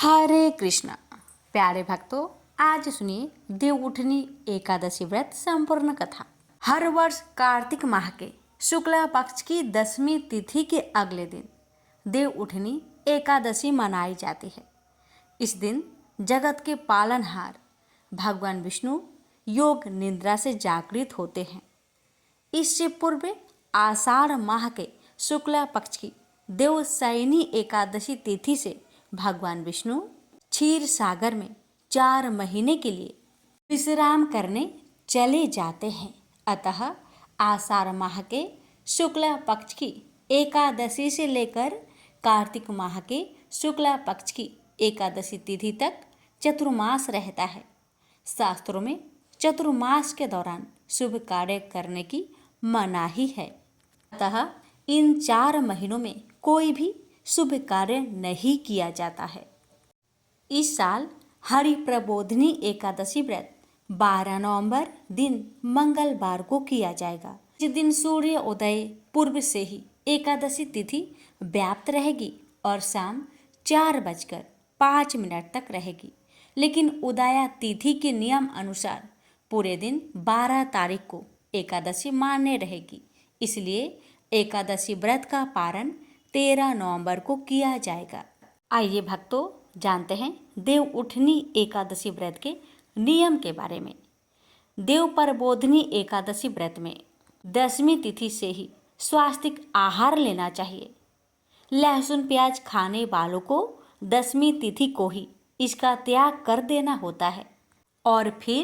हरे कृष्णा। प्यारे भक्तों, आज सुनिए देवउठनी एकादशी व्रत संपूर्ण कथा। हर वर्ष कार्तिक माह के शुक्ला पक्ष की 10वीं तिथि के अगले दिन देवउठनी एकादशी मनाई जाती है। इस दिन जगत के पालनहार भगवान विष्णु योग निद्रा से जागृत होते हैं। इससे पूर्व आषाढ़ माह के शुक्ला पक्ष की देवशयनी एकादशी तिथि से भगवान विष्णु क्षीर सागर में 4 महीने के लिए विश्राम करने चले जाते हैं। अतः आषाढ़ माह के शुक्ला पक्ष की एकादशी से लेकर कार्तिक माह के शुक्ला पक्ष की एकादशी तिथि तक चतुर्मास रहता है। शास्त्रों में चतुर्मास के दौरान शुभ कार्य करने की मनाही है। अतः इन 4 महीनों में कोई भी शुभ कार्य नहीं किया जाता है। इस साल हरि प्रबोधिनी एकादशी व्रत 12 नवंबर दिन मंगलवार को किया जाएगा। इस दिन सूर्य उदय पूर्व से ही एकादशी तिथि व्याप्त रहेगी और शाम 4:05 तक रहेगी। लेकिन उदया तिथि के नियम अनुसार पूरे दिन 12 तारीख को एकादशी मान्य रहेगी। इसलिए एकादशी व्रत का पारण 13 नवंबर को किया जाएगा। आइए भक्तों, जानते हैं देवउठनी एकादशी व्रत के नियम के बारे में। देव प्रबोधिनी एकादशी व्रत में 10वीं तिथि से ही स्वास्तिक आहार लेना चाहिए। लहसुन प्याज खाने वालों को 10वीं तिथि को ही इसका त्याग कर देना होता है और फिर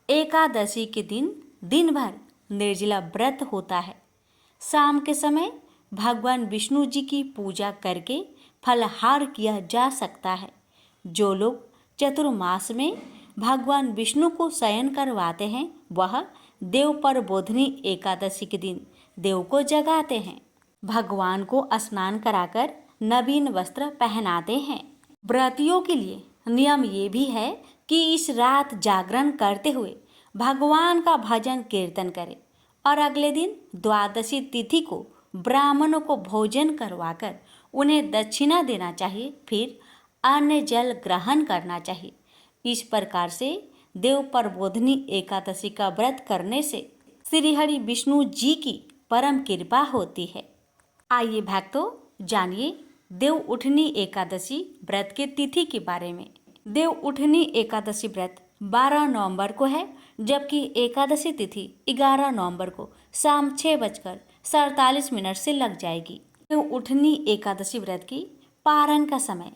एकादशी के दिन भर निर्जला व्रत होता है। शाम के समय भगवान विष्णु जी की पूजा करके फलाहार किया जा सकता है। जो लोग चतुर्मास में भगवान विष्णु को शयन करवाते हैं वह देव प्रबोधिनी एकादशी के दिन देव को जगाते हैं, भगवान को स्नान कराकर नवीन वस्त्र पहनाते हैं। व्रतियों के लिए नियम ये भी है कि इस रात जागरण करते हुए भगवान का भजन कीर्तन करें और अगले दिन द्वादशी तिथि को ब्राह्मणों को भोजन करवाकर उन्हें दक्षिणा देना चाहिए। फिर अन्न जल ग्रहण करना चाहिए। इस प्रकार से देव प्रबोधिनी एकादशी का व्रत करने से श्री हरि विष्णु जी की परम कृपा होती है। आइए भक्तों, जानिए देवउठनी एकादशी व्रत के तिथि के बारे में। देवउठनी एकादशी व्रत 12 नवंबर को है, जबकि एकादशी तिथि 11 नवंबर को शाम 6:47 से लग जाएगी। देवउठनी एकादशी व्रत की पारण का समय।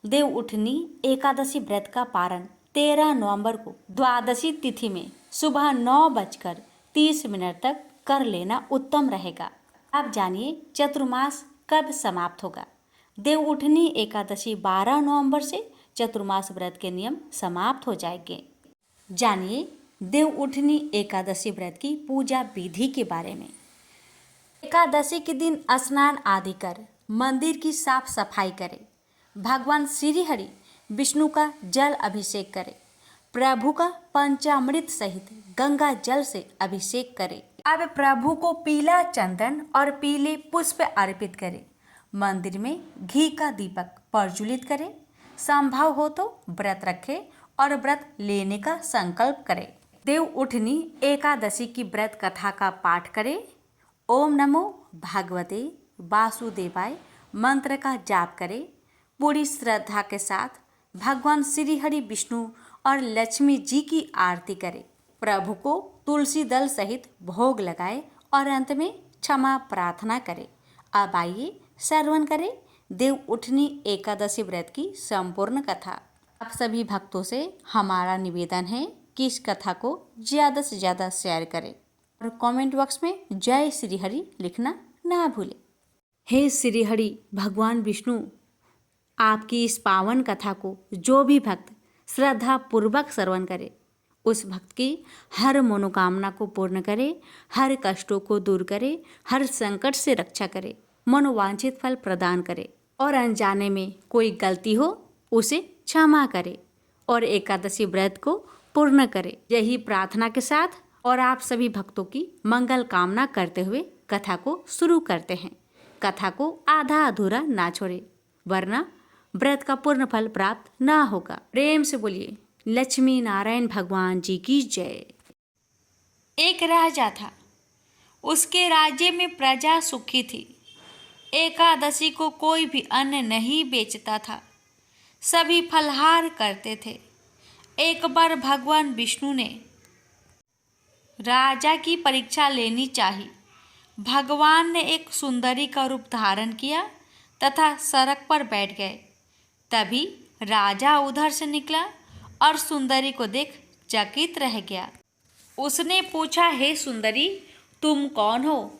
देवउठनी एकादशी व्रत का पारण 13 नवंबर को द्वादशी तिथि में सुबह 9:30 तक कर लेना उत्तम रहेगा। अब जानिए चतुर्मास कब समाप्त होगा। देवउठनी एकादशी 12 नवंबर से चतुर्मास व्रत के नियम समाप्त हो जाएंगे। जानिए देवउठनी एकादशी व्रत की पूजा विधि के बारे में। एकादशी के दिन स्नान आदि कर मंदिर की साफ सफाई करें। भगवान श्री हरि विष्णु का जल अभिषेक करें। प्रभु का पंचामृत सहित गंगा जल से अभिषेक करें। अब प्रभु को पीला चंदन और पीले पुष्प अर्पित करें। मंदिर में घी का दीपक प्रज्वलित करें। संभव हो तो व्रत रखें और व्रत लेने का संकल्प करें। देवउठनी एकादशी की व्रत कथा का पाठ करें। ओम नमो भगवते वासुदेवाय मंत्र का जाप करें। पूरी श्रद्धा के साथ भगवान श्री हरि विष्णु और लक्ष्मी जी की आरती करें। प्रभु को तुलसी दल सहित भोग लगाए और अंत में क्षमा प्रार्थना करें। अब आइए श्रवण करें देवउठनी एकादशी व्रत की संपूर्ण कथा। आप सभी भक्तों से हमारा निवेदन है कि इस कथा को ज़्यादा से ज़्यादा शेयर करें और कमेंट बॉक्स में जय श्री हरि लिखना ना भूलें। हे श्री हरि भगवान विष्णु, आपकी इस पावन कथा को जो भी भक्त श्रद्धा पूर्वक श्रवण करे उस भक्त की हर मनोकामना को पूर्ण करे, हर कष्टों को दूर करे, हर संकट से रक्षा करे, मनोवांछित फल प्रदान करे और अनजाने में कोई गलती हो उसे क्षमा करे और एकादशी व्रत को पूर्ण करे। यही प्रार्थना के साथ और आप सभी भक्तों की मंगल कामना करते हुए कथा को शुरू करते हैं। कथा को आधा अधूरा ना छोड़े, वरना व्रत का पूर्ण फल प्राप्त ना होगा। प्रेम से बोलिए लक्ष्मी नारायण भगवान जी की जय। एक राजा था, उसके राज्य में प्रजा सुखी थी। एकादशी को कोई भी अन्न नहीं बेचता था, सभी फलहार करते थे। एक बार भगवान विष्णु ने राजा की परीक्षा लेनी चाहिए। भगवान ने एक सुंदरी का रूप धारण किया तथा सड़क पर बैठ गए। तभी राजा उधर से निकला और सुंदरी को देख चकित रह गया। उसने पूछा, हे सुंदरी, तुम कौन हो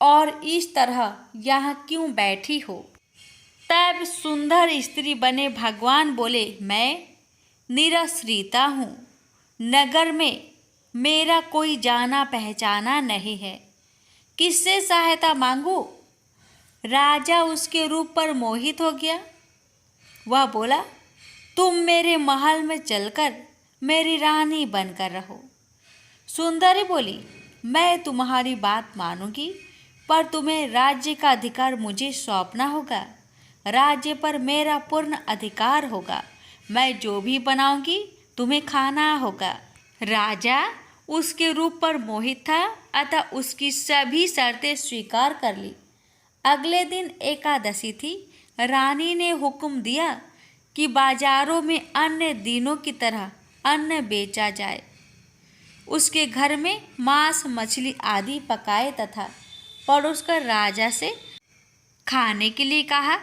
और इस तरह यहाँ क्यों बैठी हो? तब सुंदर स्त्री बने भगवान बोले, मैं निराश्रिता हूँ, नगर में मेरा कोई जाना पहचाना नहीं है, किससे सहायता मांगू? राजा उसके रूप पर मोहित हो गया। वह बोला, तुम मेरे महल में चलकर मेरी रानी बनकर रहो। सुंदरी बोली, मैं तुम्हारी बात मानूंगी, पर तुम्हें राज्य का अधिकार मुझे सौंपना होगा। राज्य पर मेरा पूर्ण अधिकार होगा। मैं जो भी बनाऊंगी तुम्हें खाना होगा। राजा उसके रूप पर मोहित था, अतः उसकी सभी शर्तें स्वीकार कर ली। अगले दिन एकादशी थी। रानी ने हुक्म दिया कि बाजारों में अन्य दिनों की तरह अन्न बेचा जाए। उसके घर में मांस मछली आदि पकाए तथा परोसकर राजा से खाने के लिए कहा।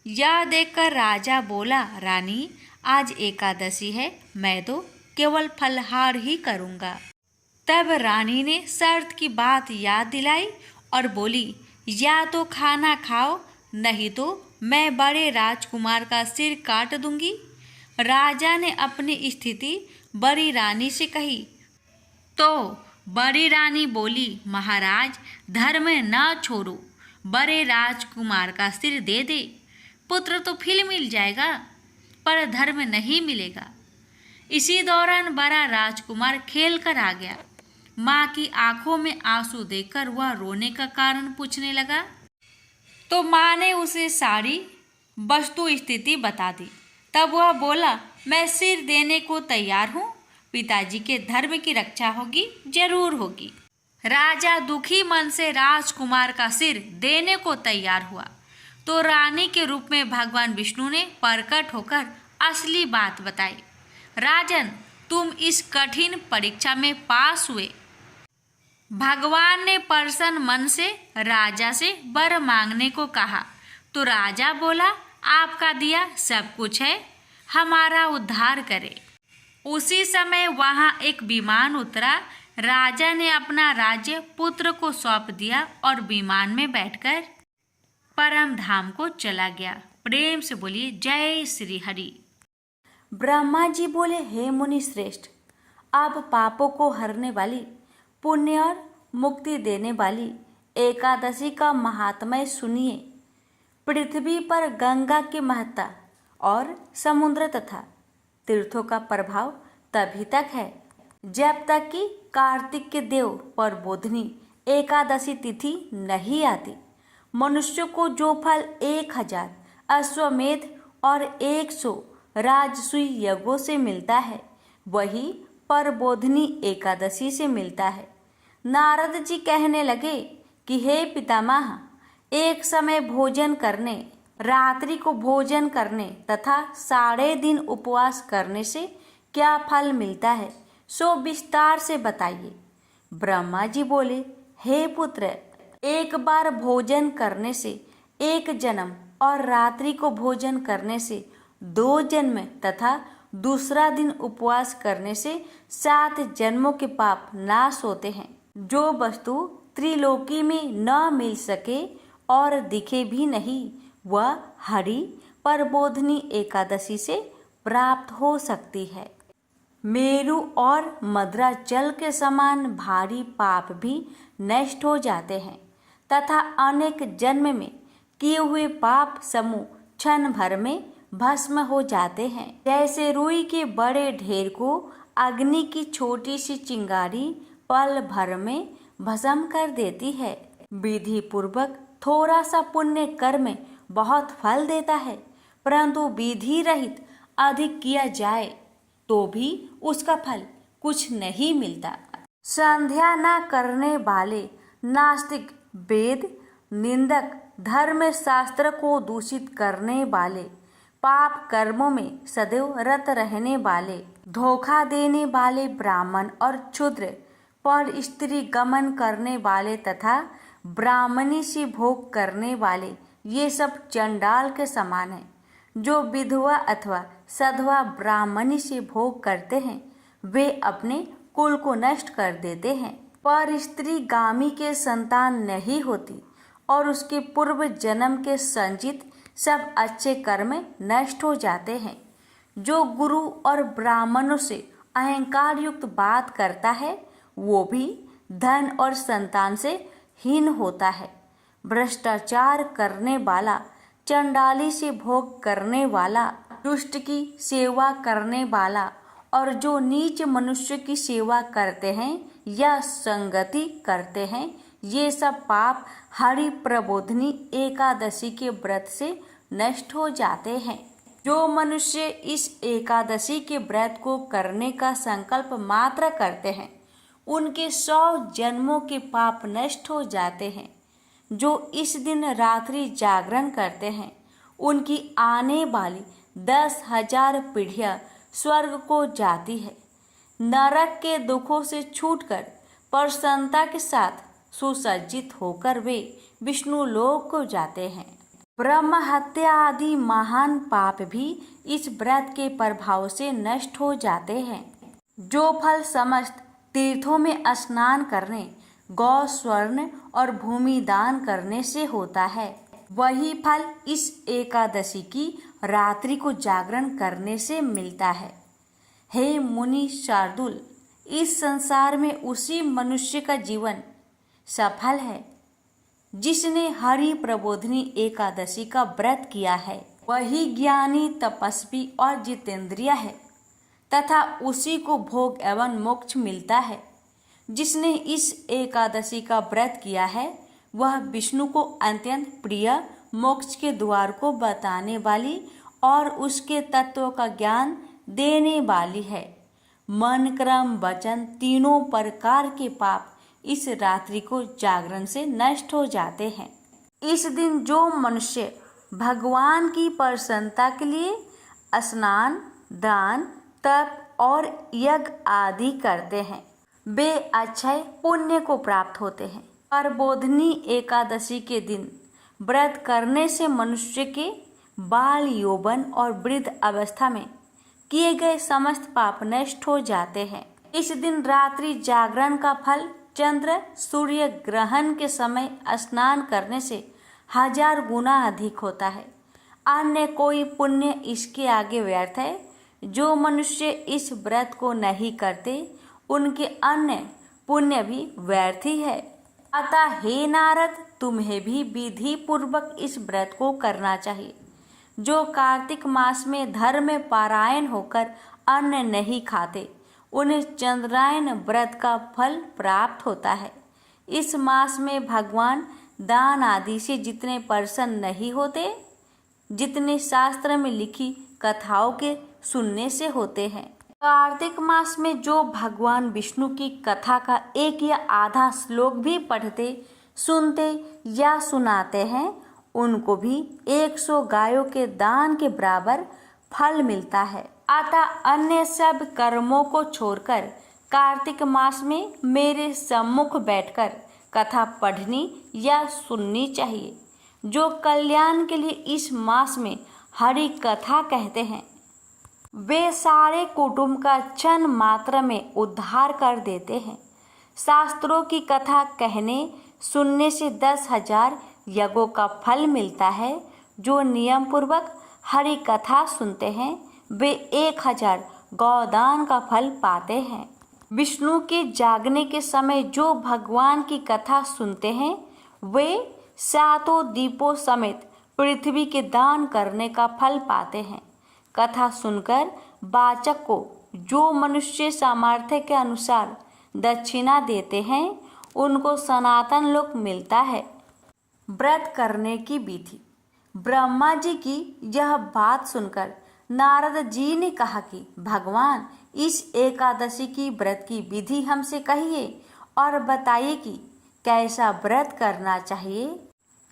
यह देखकर राजा बोला, रानी, आज एकादशी है, मैं तो केवल फलहार ही करूँगा। तब रानी ने शर्त की बात याद दिलाई और बोली, या तो खाना खाओ, नहीं तो मैं बड़े राजकुमार का सिर काट दूंगी। राजा ने अपनी स्थिति बड़ी रानी से कही तो बड़ी रानी बोली, महाराज, धर्म न छोड़ो, बड़े राजकुमार का सिर दे दे। पुत्र तो फिर मिल जाएगा, पर धर्म नहीं मिलेगा। इसी दौरान बड़ा राजकुमार खेल कर आ गया। माँ की आंखों में आंसू देखकर वह रोने का कारण पूछने लगा, तो माँ ने उसे सारी वस्तु स्थिति बता दी। तब वह बोला, मैं सिर देने को तैयार हूँ, पिताजी के धर्म की रक्षा होगी, जरूर होगी। राजा दुखी मन से राजकुमार का सिर देने को तैयार हुआ तो रानी के रूप में भगवान विष्णु ने प्रकट होकर असली बात बताई। राजन, तुम इस कठिन परीक्षा में पास हुए। भगवान ने प्रसन्न मन से राजा से वर मांगने को कहा तो राजा बोला, आपका दिया सब कुछ है, हमारा उद्धार करे। उसी समय वहां एक विमान उतरा। राजा ने अपना राज्य पुत्र को सौंप दिया और विमान में बैठकर परम धाम को चला गया। प्रेम से बोलिए जय श्री हरि। ब्रह्मा जी बोले, हे मुनि श्रेष्ठ, अब पापों को हरने वाली, पुण्य और मुक्ति देने वाली एकादशी का महात्म्य सुनिए। पृथ्वी पर गंगा की महत्ता और समुद्र तथा तीर्थों का प्रभाव तभी तक है जब तक कि कार्तिक के देव पर बोधनी एकादशी तिथि नहीं आती। मनुष्य को जो फल 1000 अश्वमेध और 100 राजसूय यज्ञों से मिलता है, वही परबोधनी एकादशी से मिलता है। नारद जी कहने लगे कि हे पितामह, एक समय भोजन करने, रात्रि को भोजन करने तथा 12.5 दिन उपवास करने से क्या फल मिलता है, सो विस्तार से बताइए। ब्रह्मा जी बोले, हे पुत्र, एक बार भोजन करने से 1 जन्म और रात्रि को भोजन करने से 2 जन्म तथा दूसरा दिन उपवास करने से 7 जन्मों के पाप नाश होते हैं। जो वस्तु त्रिलोकी में न मिल सके और दिखे भी नहीं, वह हरि परबोधनी एकादशी से प्राप्त हो सकती है। मेरु और मदरा जल के समान भारी पाप भी नष्ट हो जाते हैं तथा अनेक जन्म में किए हुए पाप समूह क्षण भर में भस्म हो जाते हैं। जैसे रुई के बड़े ढेर को अग्नि की छोटी सी चिंगारी पल भर में भस्म कर देती है। विधि पूर्वक थोड़ा सा पुण्य कर्म बहुत फल देता है, परंतु विधि रहित अधिक किया जाए तो भी उसका फल कुछ नहीं मिलता। संध्या न करने वाले नास्तिक, वेद निंदक, धर्म शास्त्र को दूषित करने वाले, पाप कर्मों में सदैव रत रहने वाले, धोखा देने वाले ब्राह्मण और क्षुद्र, पर स्त्री गमन करने वाले तथा ब्राह्मणी से भोग करने वाले, ये सब चंडाल के समान हैं। जो विधवा अथवा सधवा ब्राह्मणी से भोग करते हैं वे अपने कुल को नष्ट कर देते हैं। पर स्त्री गामी के संतान नहीं होती और उसके पूर्व जन्म के संचित सब अच्छे कर्म नष्ट हो जाते हैं। जो गुरु और ब्राह्मणों से अहंकार युक्त बात करता है वो भी धन और संतान से हीन होता है। भ्रष्टाचार करने वाला, चंडाली से भोग करने वाला, दुष्ट की सेवा करने वाला और जो नीच मनुष्य की सेवा करते हैं या संगति करते हैं, ये सब पाप हरि प्रबोधिनी एकादशी के व्रत से नष्ट हो जाते हैं। जो मनुष्य इस एकादशी के व्रत को करने का संकल्प मात्र करते हैं उनके 100 जन्मों के पाप नष्ट हो जाते हैं। जो इस दिन रात्रि जागरण करते हैं उनकी आने वाली 10,000 पीढ़ियां स्वर्ग को जाती है। नरक के दुखों से छूटकर प्रसन्नता के साथ सुसज्जित होकर वे विष्णु लोक को जाते हैं। ब्रह्म हत्या आदि महान पाप भी इस व्रत के प्रभाव से नष्ट हो जाते हैं। जो फल समस्त तीर्थों में स्नान करने, गौ स्वर्ण और भूमि दान करने से होता है, वही फल इस एकादशी की रात्रि को जागरण करने से मिलता है। हे मुनि शार्दुल, इस संसार में उसी मनुष्य का जीवन सफल है जिसने हरि प्रबोधिनी एकादशी का व्रत किया है। वही ज्ञानी, तपस्वी और जितेंद्रिय है तथा उसी को भोग एवं मोक्ष मिलता है। जिसने इस एकादशी का व्रत किया है वह विष्णु को अत्यंत प्रिय मोक्ष के द्वार को बताने वाली और उसके तत्व का ज्ञान देने वाली है। मन, क्रम, वचन तीनों प्रकार के पाप इस रात्रि को जागरण से नष्ट हो जाते हैं। इस दिन जो मनुष्य भगवान की प्रसन्नता के लिए स्नान, दान, तप और यज्ञ आदि करते हैं वे अक्षय पुण्य को प्राप्त होते हैं। प्रबोधिनी एकादशी के दिन व्रत करने से मनुष्य के बाल, यौवन और वृद्ध अवस्था में किए गए समस्त पाप नष्ट हो जाते हैं। इस दिन रात्रि जागरण का फल चंद्र सूर्य ग्रहण के समय स्नान करने से 1000 गुना अधिक होता है। अन्य कोई पुण्य इसके आगे व्यर्थ है। जो मनुष्य इस व्रत को नहीं करते उनके अन्य पुण्य भी व्यर्थ ही है। अतः हे नारद, तुम्हें भी विधि पूर्वक इस व्रत को करना चाहिए। जो कार्तिक मास में धर्म पारायण होकर अन्न नहीं खाते उन्हें चंद्रायन व्रत का फल प्राप्त होता है। इस मास में भगवान दान आदि से जितने प्रसन्न नहीं होते जितने शास्त्र में लिखी कथाओं के सुनने से होते हैं। कार्तिक मास में जो भगवान विष्णु की कथा का एक या आधा श्लोक भी पढ़ते, सुनते या सुनाते हैं उनको भी 100 गायों के दान के बराबर फल मिलता है। अतः अन्य सब कर्मों को छोड़कर कार्तिक मास में मेरे सम्मुख बैठकर कथा पढ़नी या सुननी चाहिए। जो कल्याण के लिए इस मास में हरि कथा कहते हैं वे सारे कुटुंब का क्षण मात्र में उद्धार कर देते हैं। शास्त्रों की कथा कहने सुनने से 10,000 यज्ञों का फल मिलता है। जो नियम पूर्वक हरि कथा सुनते हैं वे 1000 गौदान का फल पाते हैं। विष्णु के जागने के समय जो भगवान की कथा सुनते हैं वे 7 दीपों समेत पृथ्वी के दान करने का फल पाते हैं। कथा सुनकर वाचक को जो मनुष्य सामर्थ्य के अनुसार दक्षिणा देते हैं उनको सनातन लोक मिलता है। व्रत करने की विधि। ब्रह्मा जी की यह बात सुनकर नारद जी ने कहा कि भगवान, इस एकादशी की व्रत की विधि हमसे कहिए और बताइए कि कैसा व्रत करना चाहिए।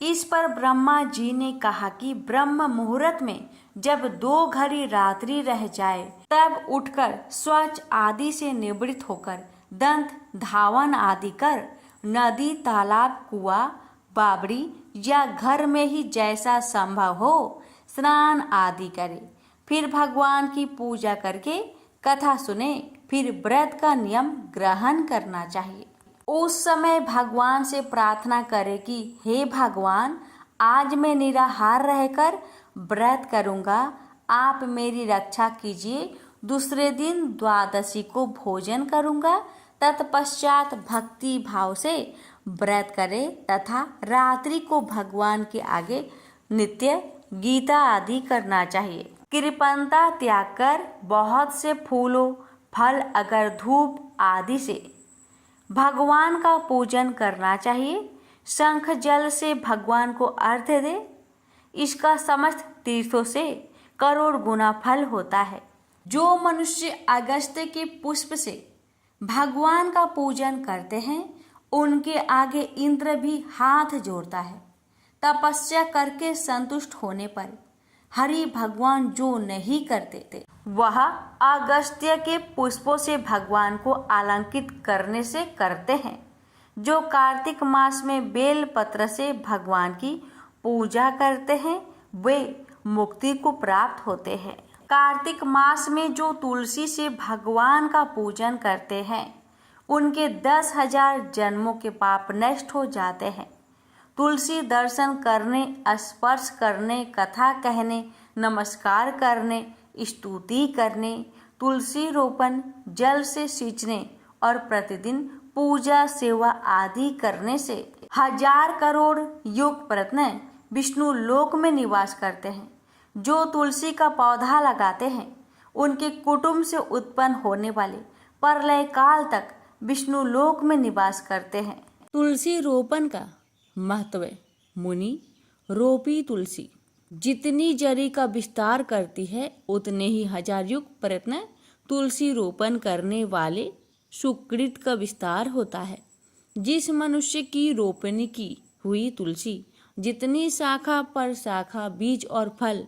इस पर ब्रह्मा जी ने कहा कि ब्रह्म मुहूर्त में जब 2 घड़ी रात्रि रह जाए तब उठकर शौच आदि से निवृत्त होकर दंत धावन आदि कर नदी, तालाब, कुआं, बावड़ी या घर में ही जैसा संभव हो स्नान आदि करे। फिर भगवान की पूजा करके कथा सुने। फिर व्रत का नियम ग्रहण करना चाहिए। उस समय भगवान से प्रार्थना करे कि हे भगवान, आज मैं निराहार रहकर व्रत करूंगा, आप मेरी रक्षा कीजिए। दूसरे दिन द्वादशी को भोजन करूंगा, तत्पश्चात भक्ति भाव से व्रत करे तथा रात्रि को भगवान के आगे नित्य गीता आदि करना चाहिए। कृपणता त्याग कर बहुत से फूलों, फल, अगर धूप आदि से भगवान का पूजन करना चाहिए। शंख जल से भगवान को अर्घ्य दे। इसका समस्त तीर्थों से करोड़ गुना फल होता है। जो मनुष्य अगस्त्य के पुष्प से भगवान का पूजन करते हैं, उनके आगे इंद्र भी हाथ जोड़ता है। तपस्या करके संतुष्ट होने पर हरि भगवान जो नहीं करते थे, वह अगस्त्य के पुष्पों से भगवान को अलंकृत करने से करते हैं। जो कार्तिक मास में बेल पत्र से भगवान की पूजा करते हैं, वे मुक्ति को प्राप्त होते हैं। कार्तिक मास में जो तुलसी से भगवान का पूजन करते हैं, उनके 10,000 जन्मों के पाप नष्ट हो जाते हैं। तुलसी दर्शन करने, स्पर्श करने, कथा कहने, नमस्कार करने, स्तुति करने, तुलसी रोपण, जल से सींचने और प्रतिदिन पूजा सेवा आदि करने से 1000 करोड़ युग प्रत्न विष्णु लोक में निवास करते हैं। जो तुलसी का पौधा लगाते हैं, उनके कुटुंब से उत्पन्न होने वाले प्रलय काल तक विष्णु लोक में निवास करते हैं। तुलसी रोपण का महत्व। मुनि रोपी तुलसी जितनी जड़ी का विस्तार करती है, उतने ही 1000 युग प्रयत्न तुलसी रोपण करने वाले सुकृत का विस्तार होता है। जिस मनुष्य की रोपणी की हुई तुलसी जितनी शाखा पर शाखा, बीज और फल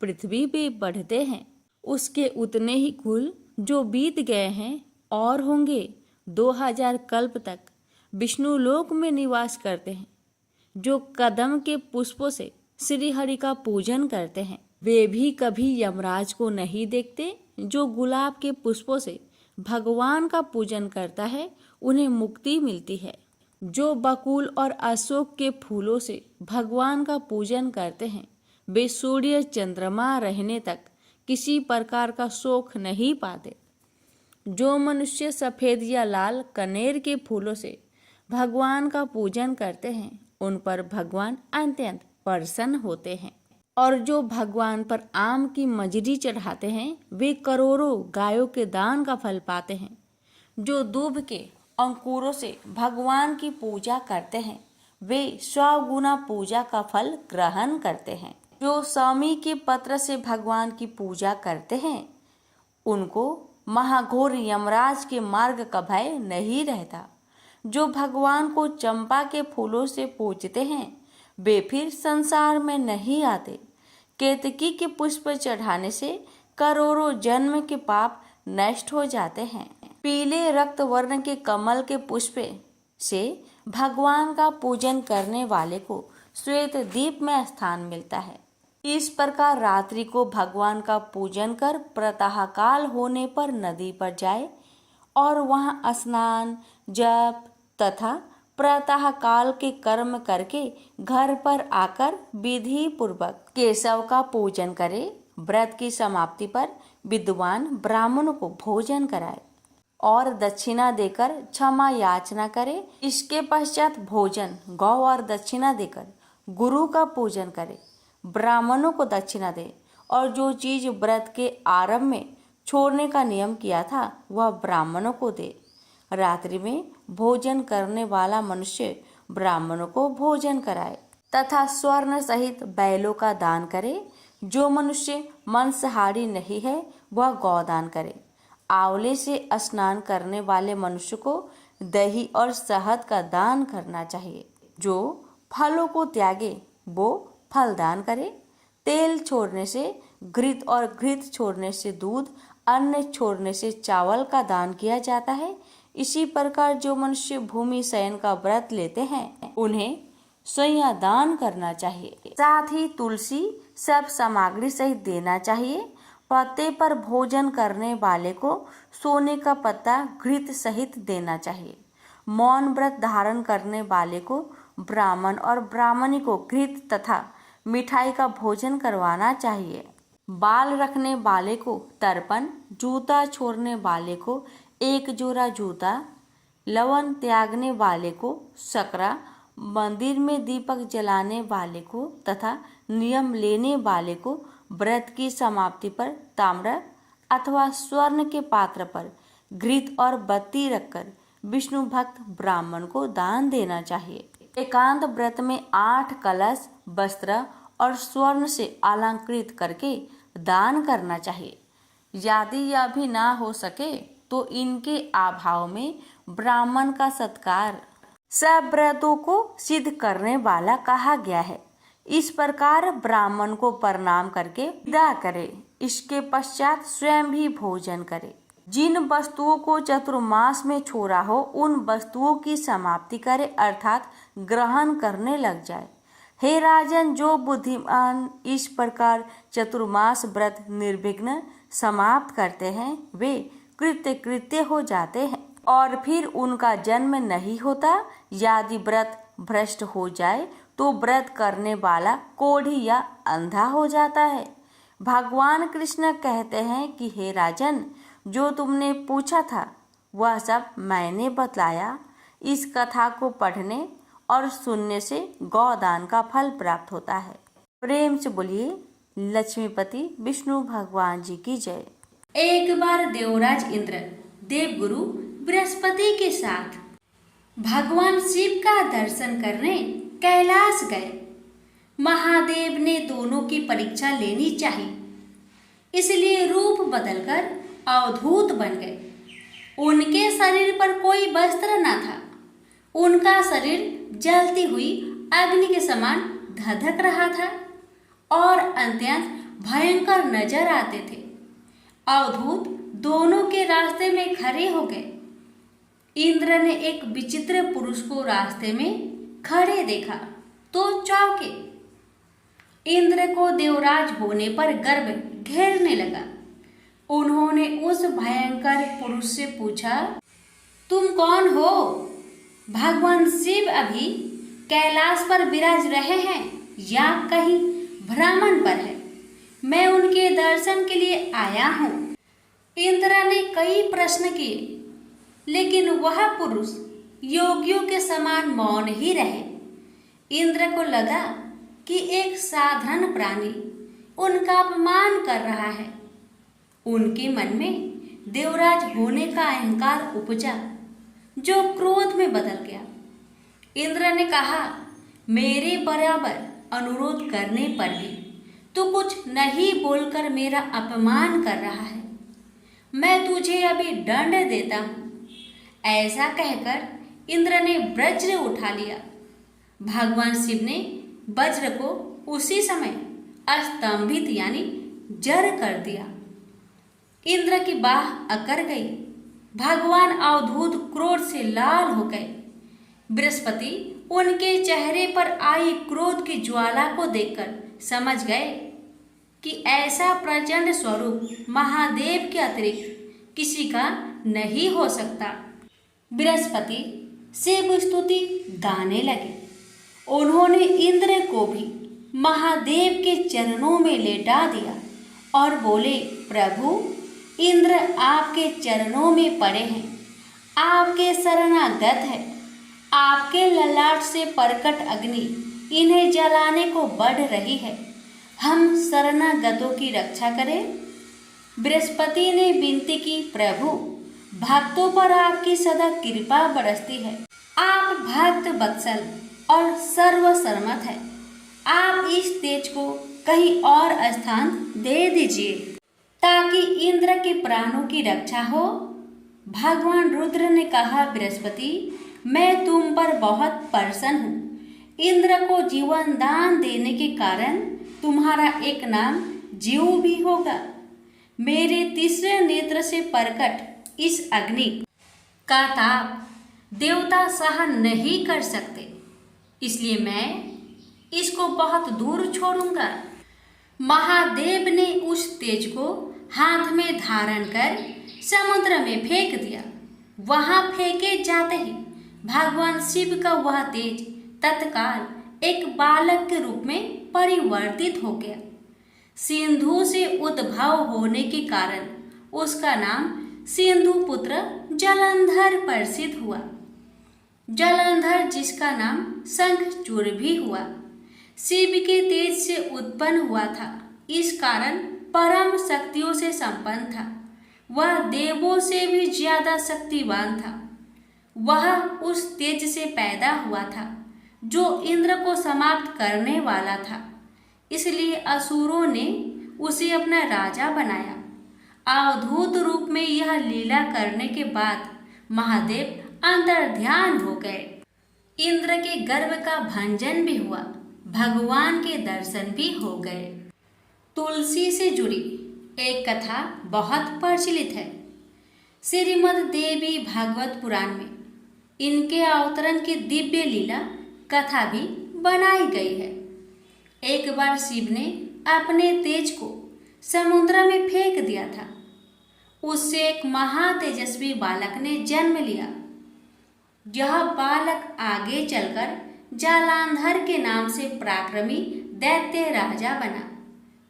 पृथ्वी पे बढ़ते हैं, उसके उतने ही कुल जो बीत गए हैं और होंगे 2000 कल्प तक विष्णु लोक में निवास करते हैं। जो कदम के पुष्पों से श्री हरि का पूजन करते हैं, वे भी कभी यमराज को नहीं देखते। जो गुलाब के पुष्पों से भगवान का पूजन करता है, उन्हें मुक्ति मिलती है। जो बकुल और अशोक के फूलों से भगवान का पूजन करते हैं, वे सूर्य चंद्रमा रहने तक किसी प्रकार का शोक नहीं पाते। जो मनुष्य सफेद या लाल कनेर के फूलों से भगवान का पूजन करते हैं, उन पर भगवान अत्यंत प्रसन्न होते हैं। और जो भगवान पर आम की मजरी चढ़ाते हैं, वे करोड़ों गायों के दान का फल पाते हैं। जो दूब के अंकुरों से भगवान की पूजा करते हैं, वे 100 गुना पूजा का फल ग्रहण करते हैं। जो स्वामी के पत्र से भगवान की पूजा करते हैं, उनको महाघोर यमराज के मार्ग का भय नहीं रहता। जो भगवान को चंपा के फूलों से पूजते हैं, वे फिर संसार में नहीं आते। केतकी के पुष्प चढ़ाने से करोड़ों जन्म के पाप नष्ट हो जाते हैं। पीले रक्त वर्ण के कमल के पुष्प से भगवान का पूजन करने वाले को श्वेत दीप में स्थान मिलता है। इस प्रकार रात्रि को भगवान का पूजन कर प्रातःकाल होने पर नदी पर जाए और वहां स्नान, जप तथा प्रातः काल के कर्म करके घर पर आकर विधि पूर्वक केशव का पूजन करे। व्रत की समाप्ति पर विद्वान ब्राह्मणों को भोजन कराए और दक्षिणा देकर क्षमा याचना करे। इसके पश्चात भोजन, गौ और दक्षिणा देकर गुरु का पूजन करे। ब्राह्मणों को दक्षिणा दे और जो चीज व्रत के आरंभ में छोड़ने का नियम किया था, वह ब्राह्मणों को दे। रात्रि में भोजन करने वाला मनुष्य ब्राह्मणों को भोजन कराए। तथा स्वर्ण सहित बैलों का दान करे। जो मनुष्य मांसाहारी नहीं है वह गौदान करे। आंवले से स्नान करने वाले मनुष्य को दही और शहद का दान करना चाहिए। जो फलों को त्यागे वो फल दान करे। तेल छोड़ने से घृत और घृत छोड़ने से दूध, अन्न छोड़ने से चावल का दान किया जाता है। इसी प्रकार जो मनुष्य भूमि शयन का व्रत लेते हैं उन्हें सोया दान करना चाहिए। साथ ही तुलसी सब सामग्री सहित देना चाहिए। पत्ते पर भोजन करने वाले को सोने का पत्ता घृत सहित देना चाहिए। मौन व्रत धारण करने वाले को ब्राह्मण और ब्राह्मणी को घृत तथा मिठाई का भोजन करवाना चाहिए। बाल रखने वाले को तर्पण, जूता छोड़ने वाले को एक जोड़ा जूता, लवन त्यागने वाले को सकरा, मंदिर में दीपक जलाने वाले को तथा नियम लेने वाले को व्रत की समाप्ति पर ताम्र अथवा स्वर्ण के पात्र पर घृत और बत्ती रखकर विष्णु भक्त ब्राह्मण को दान देना चाहिए। एकांत व्रत में 8 कलश, वस्त्र और स्वर्ण से अलंकृत करके दान करना चाहिए। यदि यह भी ना हो सके तो इनके अभाव में ब्राह्मण का सत्कार सब व्रतों को सिद्ध करने वाला कहा गया है। इस प्रकार ब्राह्मण को प्रणाम करके विदा करे। इसके पश्चात स्वयं भी भोजन करे। जिन वस्तुओं को चतुर्मास में छोड़ा हो उन वस्तुओं की समाप्ति करे अर्थात ग्रहण करने लग जाए। हे राजन, जो बुद्धिमान इस प्रकार चतुर्मास व्रत निर्विघ्न समाप्त करते हैं वे कृत्य हो जाते हैं और फिर उनका जन्म नहीं होता। यदि व्रत भ्रष्ट हो जाए तो व्रत करने वाला कोढ़ी या अंधा हो जाता है। भगवान कृष्ण कहते हैं कि हे राजन, जो तुमने पूछा था वह सब मैंने बतलाया। इस कथा को पढ़ने और सुनने से गौदान का फल प्राप्त होता है। प्रेम से बोलिए लक्ष्मीपति विष्णु भगवान जी की जय। एक बार देवराज इंद्र देवगुरु बृहस्पति के साथ भगवान शिव का दर्शन करने कैलाश गए। महादेव ने दोनों की परीक्षा लेनी चाहिए, इसलिए रूप बदलकर अवधूत बन गए। उनके शरीर पर कोई वस्त्र न था। उनका शरीर जलती हुई अग्नि के समान धधक रहा था और अत्यंत भयंकर नजर आते थे। अवधूत दोनों के रास्ते में खड़े हो गए। इंद्र ने एक विचित्र पुरुष को रास्ते में खड़े देखा तो चौंके। इंद्र को देवराज होने पर गर्व घेरने लगा। उन्होंने उस भयंकर पुरुष से पूछा, तुम कौन हो? भगवान शिव अभी कैलाश पर विराज रहे हैं या कहीं भ्रमण पर है? मैं उनके दर्शन के लिए आया हूँ। इंद्र ने कई प्रश्न किए लेकिन वह पुरुष योगियों के समान मौन ही रहे। इंद्र को लगा कि एक साधारण प्राणी उनका अपमान कर रहा है। उनके मन में देवराज होने का अहंकार उपजा जो क्रोध में बदल गया। इंद्र ने कहा, मेरे बराबर अनुरोध करने पर भी तू कुछ नहीं बोलकर मेरा अपमान कर रहा है। मैं तुझे अभी दंड देता हूँ। ऐसा कहकर इंद्र ने वज्र उठा लिया। भगवान शिव ने वज्र को उसी समय अस्तंभित यानी जड़ कर दिया। इंद्र की बाह अकड़ गई। भगवान अवधूत क्रोध से लाल हो गए। बृहस्पति उनके चेहरे पर आई क्रोध की ज्वाला को देखकर समझ गए कि ऐसा प्रचंड स्वरूप महादेव के अतिरिक्त किसी का नहीं हो सकता। बृहस्पति शिव स्तुति गाने लगे। उन्होंने इंद्र को भी महादेव के चरणों में लेटा दिया और बोले, प्रभु, इंद्र आपके चरणों में पड़े हैं, आपके शरणागत है। आपके ललाट से प्रकट अग्नि इन्हें जलाने को बढ़ रही है। हम शरणागतों की रक्षा करें। बृहस्पति ने विनती की, प्रभु, भक्तों पर आपकी सदा कृपा बरसती है। आप भक्त वत्सल और सर्वसम्मत है। आप इस तेज को कहीं और स्थान दे दीजिए ताकि इंद्र के प्राणों की रक्षा हो। भगवान रुद्र ने कहा, बृहस्पति, मैं तुम पर बहुत प्रसन्न हूँ। इंद्र को जीवन दान देने के कारण तुम्हारा एक नाम जीव भी होगा। मेरे तीसरे नेत्र से प्रकट इस अग्नि का ताप देवता सहन नहीं कर सकते, इसलिए मैं इसको बहुत दूर छोड़ूंगा। महादेव ने उस तेज को हाथ में धारण कर समुद्र में फेंक दिया। वहां फेंके जाते ही भगवान शिव का वह तेज तत्काल एक बालक के रूप में परिवर्तित हो गया। सिंधु से उद्भव होने के कारण उसका नाम सिंधु पुत्र जलंधर प्रसिद्ध हुआ। जलंधर जिसका नाम शंखचूड़ भी हुआ, शिव के तेज से उत्पन्न हुआ था। इस कारण परम शक्तियों से संपन्न था। वह देवों से भी ज्यादा शक्तिवान था। वह उस तेज से पैदा हुआ था जो इंद्र को समाप्त करने वाला था। इसलिए असुरों ने उसे अपना राजा बनाया। अवधूत रूप में यह लीला करने के बाद महादेव अंतर्ध्यान हो गए। इंद्र के गर्व का भंजन भी हुआ, भगवान के दर्शन भी हो गए। तुलसी से जुड़ी एक कथा बहुत प्रचलित है। श्रीमद् देवी भागवत पुराण में इनके अवतरण की दिव्य लीला कथा भी बनाई गई है। एक बार शिव ने अपने तेज को समुद्र में फेंक दिया था। उससे एक महातेजस्वी बालक ने जन्म लिया। यह बालक आगे चलकर जालांधर के नाम से पराक्रमी दैत्य राजा बना।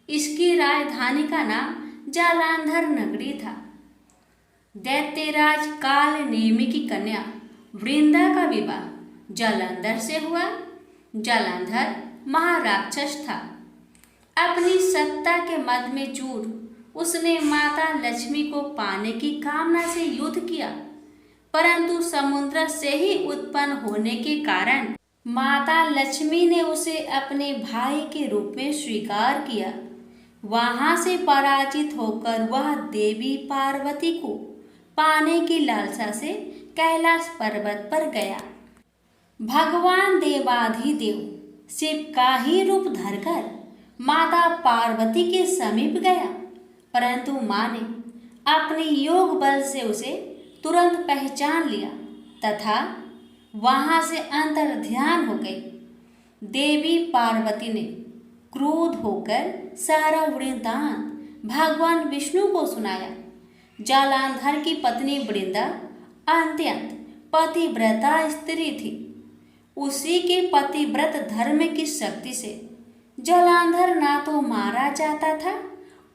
इसकी राजधानी का नाम जालांधर नगरी था। दैत्यराज काल नेमि की कन्या वृंदा का विवाह जालंधर से हुआ। जालंधर महाराक्षस था। अपनी सत्ता के मद में चूर उसने माता लक्ष्मी को पाने की कामना से युद्ध किया, परंतु समुद्र से ही उत्पन्न होने के कारण माता लक्ष्मी ने उसे अपने भाई के रूप में स्वीकार किया। वहां से पराजित होकर वह देवी पार्वती को पाने की लालसा से कैलाश पर्वत पर गया। भगवान देवाधिदेव शिव का ही रूप धरकर माता पार्वती के समीप गया, परंतु मां ने अपने योग बल से उसे तुरंत पहचान लिया तथा वहां से अंतर्ध्यान हो गई। देवी पार्वती ने क्रोध होकर सारा वृत्तांत भगवान विष्णु को सुनाया। जालांधर की पत्नी वृंदा अत्यंत पतिव्रता स्त्री थी। उसी के पतिव्रत धर्म की शक्ति से जालांधर ना तो मारा जाता था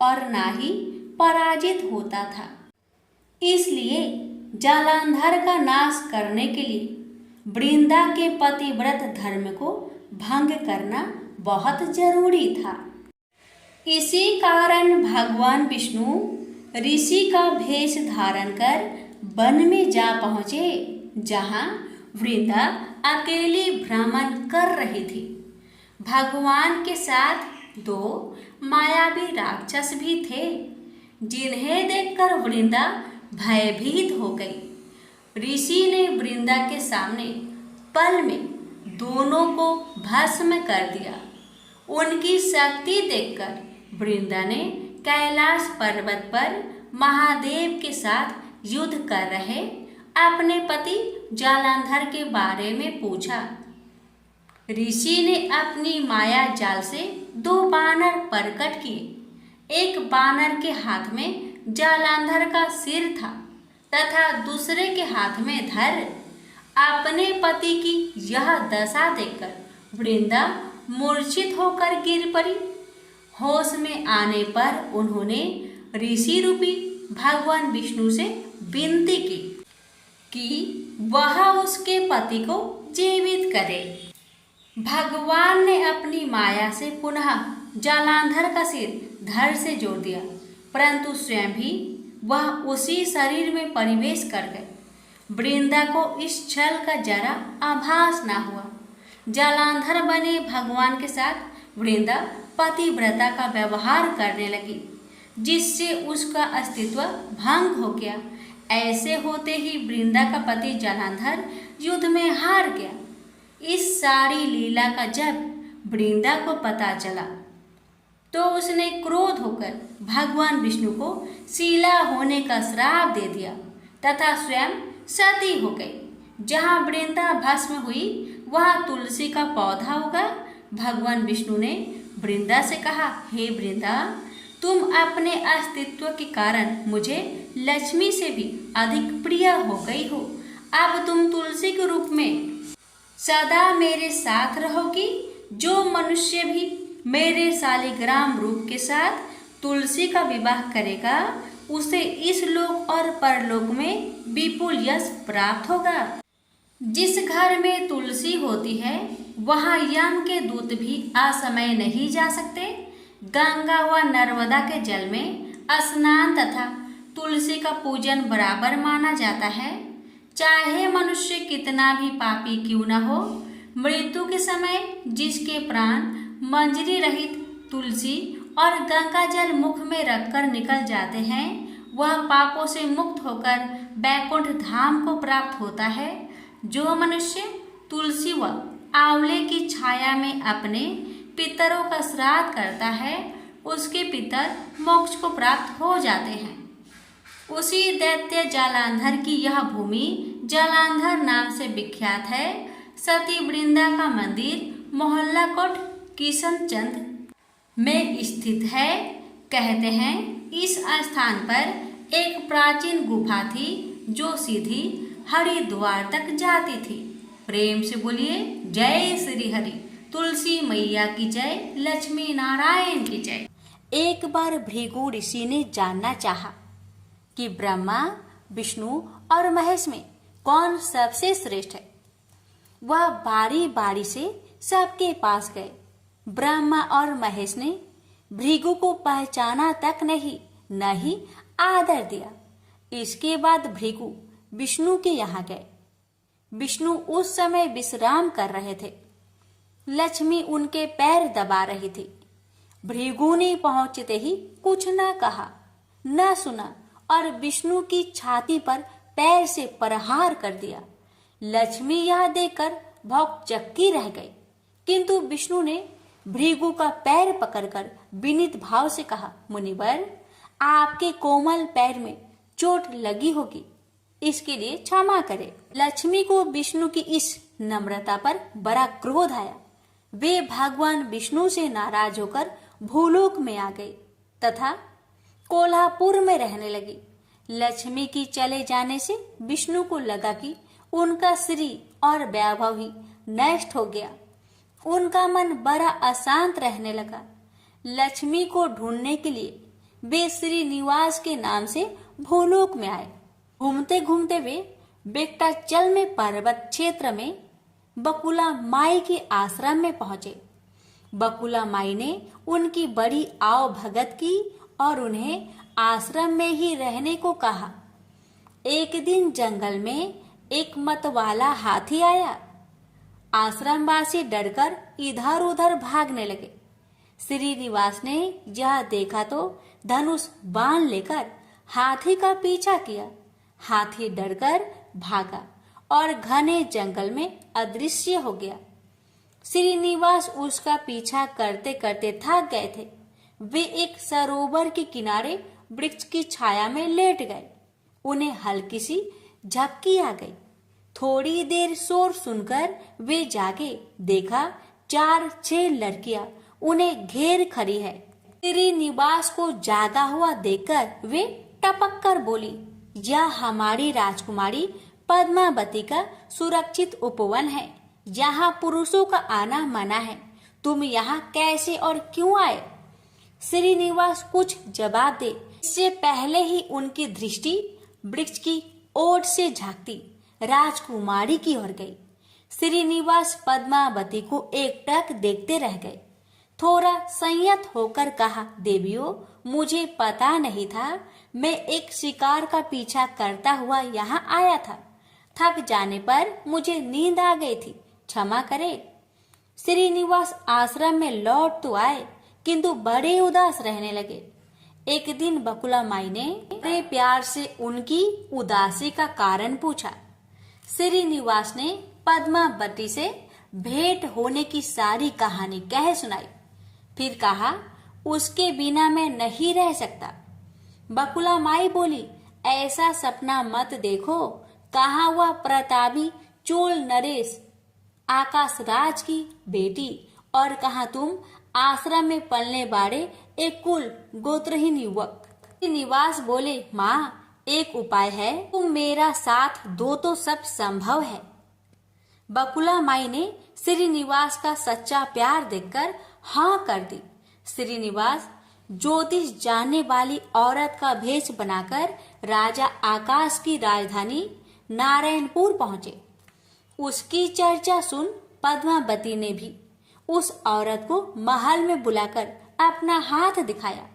और ना ही पराजित होता था। इसलिए जालांधर का नाश करने के लिए वृंदा के पतिव्रत धर्म को भंग करना बहुत जरूरी था। इसी कारण भगवान विष्णु ऋषि का भेष धारण कर वन में जा पहुँचे, जहाँ वृंदा अकेली भ्रमण कर रही थी। भगवान के साथ दो मायावी राक्षस भी थे, जिन्हें देखकर वृंदा भयभीत हो गई। ऋषि ने वृंदा के सामने पल में दोनों को भस्म कर दिया। उनकी शक्ति देखकर वृंदा ने कैलाश पर्वत पर महादेव के साथ युद्ध कर रहे अपने पति जालंधर के बारे में पूछा। ऋषि ने अपनी माया जाल से दो बानर प्रकट किए। एक बानर के हाथ में जालंधर का सिर था तथा दूसरे के हाथ में धर। अपने पति की यह दशा देखकर वृंदा मूर्छित होकर गिर पड़ी। होश में आने पर उन्होंने ऋषि रूपी भगवान विष्णु से विनती की कि वह उसके पति को जीवित करे। भगवान ने अपनी माया से पुनः जालंधर का सिर धड़ से जोड़ दिया, परंतु स्वयं भी वह उसी शरीर में प्रवेश कर गए। वृंदा को इस छल का जरा आभास न हुआ। जालंधर बने भगवान के साथ वृंदा पतिव्रता का व्यवहार करने लगी, जिससे उसका अस्तित्व भंग हो गया। ऐसे होते ही वृंदा का पति जलांधर युद्ध में हार गया। इस सारी लीला का जब वृंदा को पता चला तो उसने क्रोध होकर भगवान विष्णु को शीला होने का श्राप दे दिया तथा स्वयं सती हो गई। जहाँ वृंदा भस्म हुई वहाँ तुलसी का पौधा उगा। भगवान विष्णु ने वृंदा से कहा, हे वृंदा, तुम अपने अस्तित्व के कारण मुझे लक्ष्मी से भी अधिक प्रिय हो गई हो। अब तुम तुलसी के रूप में सदा मेरे साथ रहोगी। जो मनुष्य भी मेरे शालिग्राम रूप के साथ तुलसी का विवाह करेगा उसे इस लोक और परलोक में विपुल यश प्राप्त होगा। जिस घर में तुलसी होती है वहाँ यम के दूत भी असमय नहीं जा सकते। गंगा व नर्मदा के जल में स्नान तथा तुलसी का पूजन बराबर माना जाता है। चाहे मनुष्य कितना भी पापी क्यों न हो, मृत्यु के समय जिसके प्राण मंजरी रहित तुलसी और गंगा जल मुख में रखकर निकल जाते हैं, वह पापों से मुक्त होकर बैकुंठ धाम को प्राप्त होता है। जो मनुष्य तुलसी व आंवले की छाया में अपने पितरों का श्राद्ध करता है उसके पितर मोक्ष को प्राप्त हो जाते हैं। उसी दैत्य जालांधर की यह भूमि जालांधर नाम से विख्यात है। सती वृंदा का मंदिर मोहल्ला कोट किशनचंद में स्थित है। कहते हैं इस स्थान पर एक प्राचीन गुफा थी जो सीधी हरिद्वार तक जाती थी। प्रेम से बोलिए जय श्री हरि। तुलसी मैया की जय, लक्ष्मी नारायण की जय। एक बार भृगु ऋषि ने जानना चाहा कि ब्रह्मा, विष्णु और महेश में कौन सबसे श्रेष्ठ है। वह बारी बारी से सबके पास गए। ब्रह्मा और महेश ने भृगु को पहचाना तक नहीं, न ही आदर दिया। इसके बाद भृगु विष्णु के यहाँ गए। विष्णु उस समय विश्राम कर रहे थे। लक्ष्मी उनके पैर दबा रही थी। भृगु ने पहुंचते ही कुछ न कहा न सुना और विष्णु की छाती पर पैर से प्रहार कर दिया। लक्ष्मी यह देखकर भौंकचक्की रह गई, किंतु विष्णु ने भृगु का पैर पकड़कर विनीत भाव से कहा, मुनिवर, आपके कोमल पैर में चोट लगी होगी, इसके लिए क्षमा करें। लक्ष्मी को विष्णु की इस नम्रता पर बड़ा क्रोध आया। वे भगवान विष्णु से नाराज होकर भूलोक में आ गई तथा कोल्हापुर में रहने लगी। लक्ष्मी की चले जाने से विष्णु को लगा कि उनका श्री और वैभव ही नष्ट हो गया। उनका मन बड़ा अशांत रहने लगा। लक्ष्मी को ढूंढने के लिए वे श्रीनिवास के नाम से भूलोक में आए। घूमते घूमते वे बेक्टाचल में पर्वत क्षेत्र में बकुला माई के आश्रम में पहुंचे। बकुला माई ने उनकी बड़ी आव भगत की और उन्हें आश्रम में ही रहने को कहा। एक दिन जंगल में एक मतवाला हाथी आया। आश्रमवासी डरकर इधर उधर भागने लगे। श्रीनिवास ने यह देखा तो धनुष बाण लेकर हाथी का पीछा किया। हाथी डरकर भागा और घने जंगल में अदृश्य हो गया। श्रीनिवास उसका पीछा करते करते थक गए थे। वे एक सरोवर के किनारे वृक्ष की छाया में लेट गए। उन्हें हल्की सी झपकी आ गई। थोड़ी देर शोर सुनकर वे जागे। देखा 4-6 लड़कियां उन्हें घेर खड़ी है। श्रीनिवास को जागा हुआ देखकर वे टपक कर बोली, यह हमारी राजकुमारी पद्मावती का सुरक्षित उपवन है। यहाँ पुरुषों का आना मना है। तुम यहाँ कैसे और क्यों आए? श्रीनिवास कुछ जवाब दे इससे पहले ही उनकी दृष्टि वृक्ष की ओर से झांकती राजकुमारी की ओर गई। श्रीनिवास पद्मावती को एकटक देखते रह गए। थोड़ा संयत होकर कहा, देवियों, मुझे पता नहीं था। मैं एक शिकार का पीछा करता हुआ यहाँ आया था। थक जाने पर मुझे नींद आ गई थी, क्षमा करे। श्रीनिवास आश्रम में लौट तो आए, किंतु बड़े उदास रहने लगे। एक दिन बकुला माई ने बड़े प्यार से उनकी उदासी का कारण पूछा। श्रीनिवास ने पद्मावती से भेंट होने की सारी कहानी कह सुनाई। फिर कहा, उसके बिना मैं नहीं रह सकता। बकुला माई बोली, ऐसा सपना मत देखो। कहा वह प्रतापी चोल नरेश आकाश राज की बेटी, और कहा तुम आश्रम में पलने बाड़े एक कुल गोत्रहीन युवक। निवास बोले, माँ एक उपाय है, तुम मेरा साथ दो तो सब संभव है। बकुला माई ने श्रीनिवास का सच्चा प्यार देखकर हाँ कर दी। श्रीनिवास ज्योतिष जानने वाली औरत का भेष बनाकर राजा आकाश की राजधानी नारायणपुर पहुंचे। उसकी चर्चा सुन पद्मावती ने भी उस औरत को महल में बुलाकर अपना हाथ दिखाया।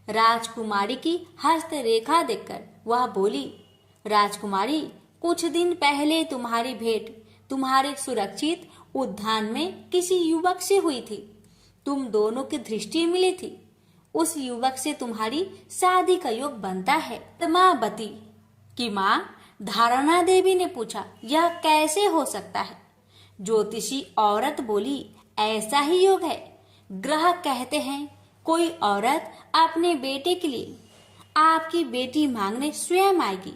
राजकुमारी की हस्तरेखा देखकर वह बोली, राजकुमारी कुछ दिन पहले तुम्हारी भेंट तुम्हारे सुरक्षित उद्यान में किसी युवक से हुई थी। तुम दोनों की दृष्टि मिली थी। उस युवक से तुम्हारी शादी का योग बनता है। पद्मावती की माँ धारणा देवी ने पूछा, यह कैसे हो सकता है? ज्योतिषी औरत बोली, ऐसा ही योग है। ग्रह कहते हैं कोई औरत अपने बेटे के लिए आपकी बेटी मांगने स्वयं आएगी।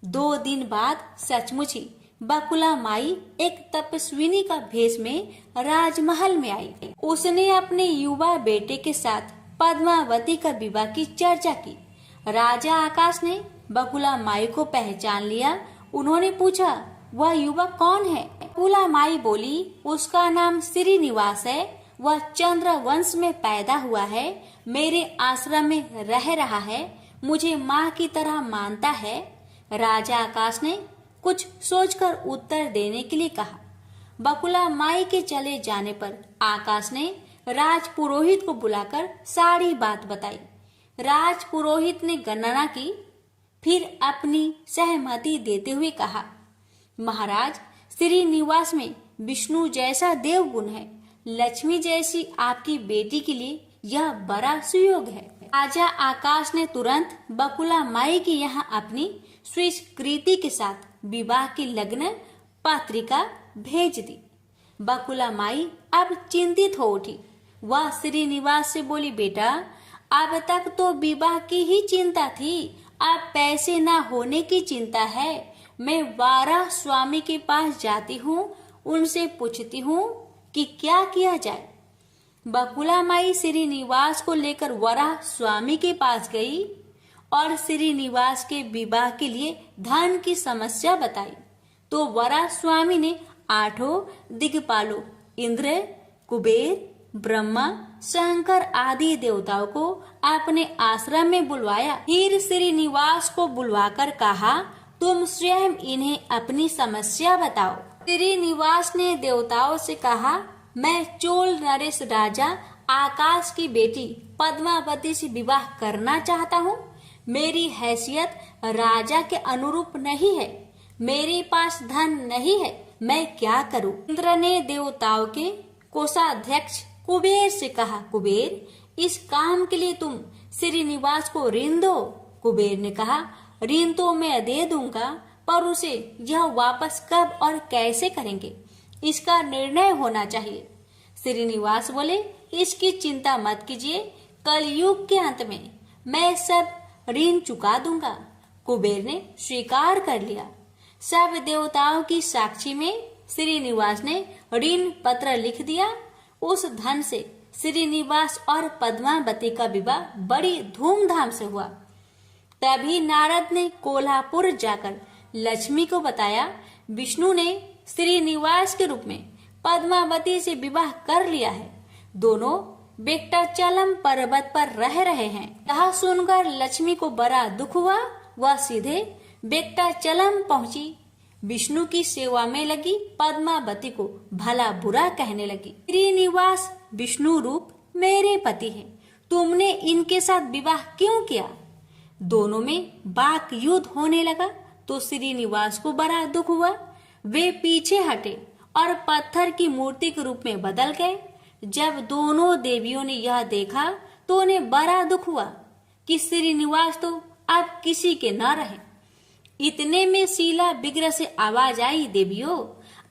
2 दिन बाद सचमुच ही बकुला माई एक तपस्विनी का भेष में राजमहल में आई। उसने अपने युवा बेटे के साथ पद्मावती का विवाह की चर्चा की। राजा आकाश ने बकुला माई को पहचान लिया। उन्होंने पूछा, वह युवक कौन है? बकुला माई बोली, उसका नाम श्रीनिवास है। वह चंद्र वंश में पैदा हुआ है, मेरे आश्रम में रह रहा है, मुझे माँ की तरह मानता है। राजा आकाश ने कुछ सोचकर उत्तर देने के लिए कहा। बकुला माई के चले जाने पर आकाश ने राज पुरोहित को बुलाकर सारी बात बताई। राज पुरोहित ने गणना की, फिर अपनी सहमति देते हुए कहा, महाराज श्रीनिवास में विष्णु जैसा देवगुण है। लक्ष्मी जैसी आपकी बेटी के लिए यह बड़ा सुयोग है। राजा आकाश ने तुरंत बकुला माई की यहाँ अपनी स्वीकृति के साथ विवाह की लग्न पत्रिका भेज दी। बकुला माई अब चिंतित हो उठी। वह श्रीनिवास से बोली, बेटा अब तक तो विवाह की ही चिंता थी, अब पैसे न होने की चिंता है। मैं वाराह स्वामी के पास जाती हूँ, उनसे पूछती हूँ कि क्या किया जाए। बकुला माई श्रीनिवास को लेकर वराह स्वामी के पास गई और श्रीनिवास के विवाह के लिए धन की समस्या बताई। तो वराह स्वामी ने 8 दिक्पालों इंद्र, कुबेर, ब्रह्मा, शंकर आदि देवताओं को अपने आश्रम में बुलवाया। फिर श्रीनिवास को बुलवाकर कहा, तुम स्वयं इन्हें अपनी समस्या बताओ। श्रीनिवास ने देवताओं से कहा, मैं चोल नरेश राजा आकाश की बेटी पद्मावती से विवाह करना चाहता हूँ। मेरी हैसियत राजा के अनुरूप नहीं है, मेरे पास धन नहीं है, मैं क्या करूँ? इंद्र ने देवताओं के कोषाध्यक्ष कुबेर से कहा, कुबेर इस काम के लिए तुम श्रीनिवास को ऋण दो। कुबेर ने कहा, ऋण तो मैं दे दूंगा, पर उसे यह वापस कब और कैसे करेंगे, इसका निर्णय होना चाहिए। श्रीनिवास बोले, इसकी चिंता मत कीजिए, कलयुग के अंत में मैं सब ऋण चुका दूंगा। कुबेर ने स्वीकार कर लिया। सब देवताओं की साक्षी में श्रीनिवास ने ऋण पत्र लिख दिया। उस धन से श्रीनिवास और पद्मावती का विवाह बड़ी धूमधाम से हुआ। तभी नारद ने कोल्हापुर जाकर लक्ष्मी को बताया, विष्णु ने श्रीनिवास के रूप में पद्मावती से विवाह कर लिया है। दोनों वेंकटाचलम पर्वत पर रह रहे हैं। यह सुनकर लक्ष्मी को बड़ा दुख हुआ। वह सीधे वेंकटाचलम पहुंची, विष्णु की सेवा में लगी, पद्मावती को भला बुरा कहने लगी। श्रीनिवास विष्णु रूप मेरे पति हैं, तुमने इनके साथ विवाह क्यों किया? दोनों में वाक युद्ध होने लगा तो श्रीनिवास को बड़ा दुख हुआ। वे पीछे हटे और पत्थर की मूर्ति के रूप में बदल गए। जब दोनों देवियों ने यह देखा तो उन्हें बड़ा दुख हुआ कि श्रीनिवास तो अब किसी के न रहे। इतने में शीला विग्रह से आवाज आई, देवियों,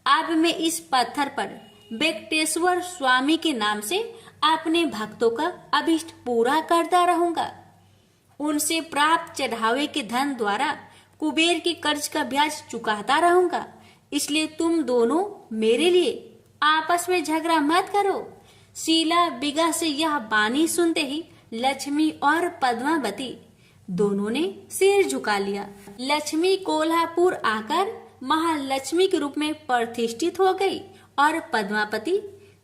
अब मैं इस पत्थर पर वेंकटेश्वर स्वामी के नाम से अपने भक्तों का अभिष्ट पूरा करता रहूंगा। उनसे प्राप्त चढ़ावे के धन द्वारा कुबेर के कर्ज का ब्याज चुकाता रहूंगा। इसलिए तुम दोनों मेरे लिए आपस में झगड़ा मत करो। शीला विग्रह से यह बानी सुनते ही लक्ष्मी और पद्मावती दोनों ने सिर झुका लिया। लक्ष्मी कोल्हापुर आकर महालक्ष्मी के रूप में प्रतिष्ठित हो गई और पद्मावती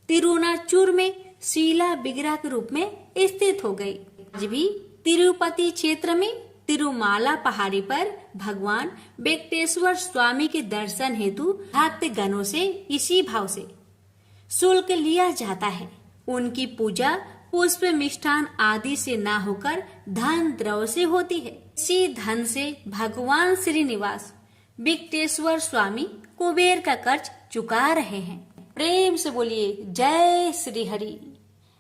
तिरुनाचूर में शीला विग्रह के रूप में स्थित हो गई। आज भी तिरुपति क्षेत्र में तिरुमाला पहाड़ी पर भगवान वेंकटेश्वर स्वामी के दर्शन हेतु भक्त गणों से इसी भाव से शुल्क लिया जाता है। उनकी पूजा पुष्प मिष्ठान आदि से ना होकर धन द्रव्य से होती है। इसी धन से भगवान श्रीनिवास वेंकटेश्वर स्वामी कुबेर का कर्ज चुका रहे हैं। प्रेम से बोलिए जय श्री हरि।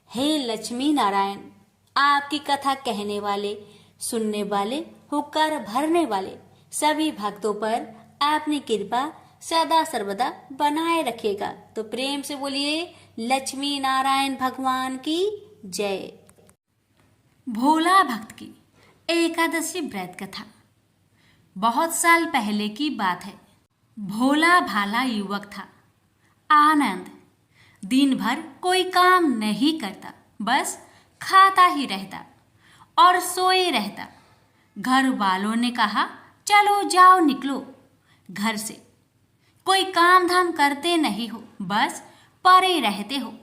हे लक्ष्मी नारायण, आपकी कथा कहने वाले, सुनने वाले, होकर भरने वाले सभी भक्तों पर आपने कृपा सदा सर्वदा बनाए रखेगा। तो प्रेम से बोलिए लक्ष्मी नारायण भगवान की जय। भोला भक्त की एकादशी व्रत कथा। बहुत साल पहले की बात है। भोला भाला युवक था, आनंद। दिन भर कोई काम नहीं करता, बस खाता ही रहता और सोए रहता। घर वालों ने कहा, चलो जाओ निकलो घर से, कोई काम धाम करते नहीं हो, बस पड़े रहते हो।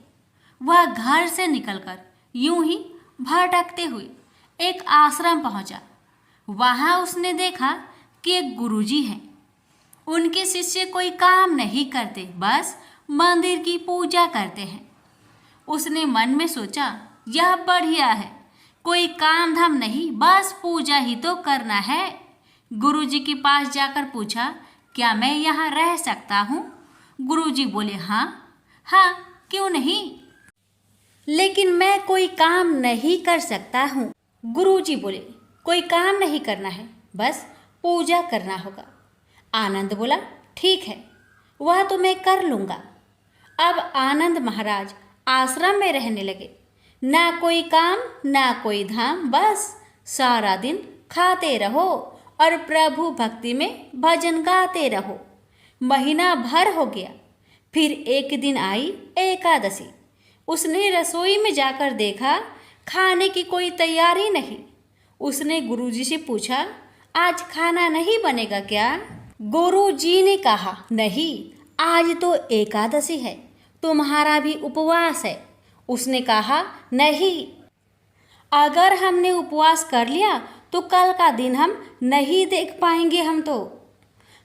वह घर से निकलकर यूं ही भटकते हुए एक आश्रम पहुंचा। वहां उसने देखा कि एक गुरुजी हैं। उनके शिष्य कोई काम नहीं करते, बस मंदिर की पूजा करते हैं। उसने मन में सोचा, यह बढ़िया है, कोई काम धाम नहीं, बस पूजा ही तो करना है। गुरुजी के पास जाकर पूछा, क्या मैं यहाँ रह सकता हूँ? गुरुजी बोले, हाँ हाँ, क्यों नहीं, लेकिन मैं कोई काम नहीं कर सकता हूँ। गुरुजी बोले, कोई काम नहीं करना है, बस पूजा करना होगा। आनंद बोला, ठीक है, वह तो मैं कर लूँगा। अब आनंद महाराज आश्रम में रहने लगे। ना कोई काम ना कोई धाम, बस सारा दिन खाते रहो और प्रभु भक्ति में भजन गाते रहो। महीना भर हो गया। फिर एक दिन आई एकादशी। उसने रसोई में जाकर देखा, खाने की कोई तैयारी नहीं। उसने गुरुजी से पूछा, आज खाना नहीं बनेगा क्या? गुरुजी ने कहा, नहीं, आज तो एकादशी है, तुम्हारा भी उपवास है। उसने कहा, नहीं, अगर हमने उपवास कर लिया तो कल का दिन हम नहीं देख पाएंगे।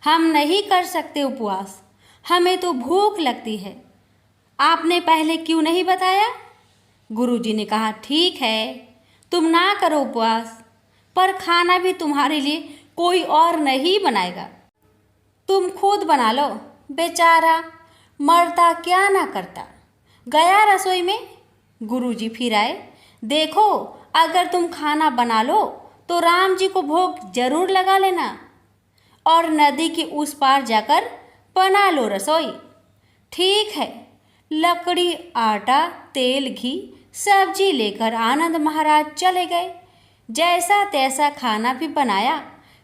हम नहीं कर सकते उपवास, हमें तो भूख लगती है। आपने पहले क्यों नहीं बताया? गुरुजी ने कहा, ठीक है, तुम ना करो उपवास, पर खाना भी तुम्हारे लिए कोई और नहीं बनाएगा, तुम खुद बना लो। बेचारा मरता क्या ना करता। गया रसोई में। गुरुजी फिर आए, देखो, अगर तुम खाना बना लो तो राम जी को भोग जरूर लगा लेना और नदी के उस पार जाकर बना लो रसोई। ठीक है। लकड़ी, आटा, तेल, घी, सब्जी लेकर आनंद महाराज चले गए। जैसा तैसा खाना भी बनाया।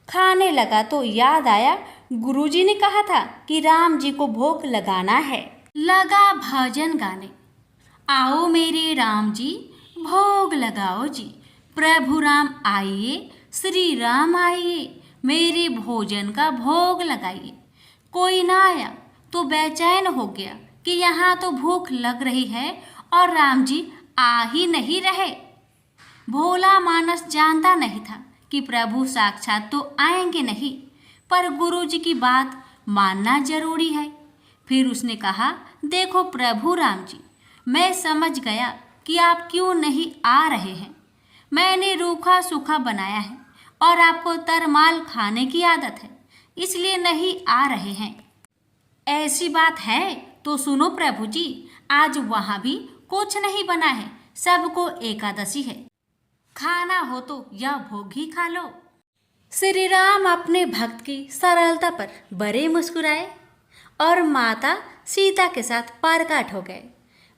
खाने लगा तो याद आया, गुरुजी ने कहा था कि राम जी को भोग लगाना है। लगा भजन गाने, आओ मेरे राम जी भोग लगाओ जी, प्रभु राम आइए, श्री राम आइए, मेरे भोजन का भोग लगाइए। कोई ना आया तो बेचैन हो गया कि यहाँ तो भूख लग रही है और राम जी आ ही नहीं रहे। भोला मानस जानता नहीं था कि प्रभु साक्षात तो आएंगे नहीं, पर गुरुजी की बात मानना जरूरी है। फिर उसने कहा, देखो प्रभु राम जी, मैं समझ गया कि आप क्यों नहीं आ रहे हैं। मैंने रूखा सूखा बनाया है और आपको तरमाल खाने की आदत है, इसलिए नहीं आ रहे हैं। ऐसी बात है तो सुनो प्रभु जी, आज वहाँ भी कुछ नहीं बना है, सबको एकादशी है। खाना हो तो यह भोग ही खा लो। श्री राम अपने भक्त की सरलता पर बड़े मुस्कुराए और माता सीता के साथ प्रकट हो गए।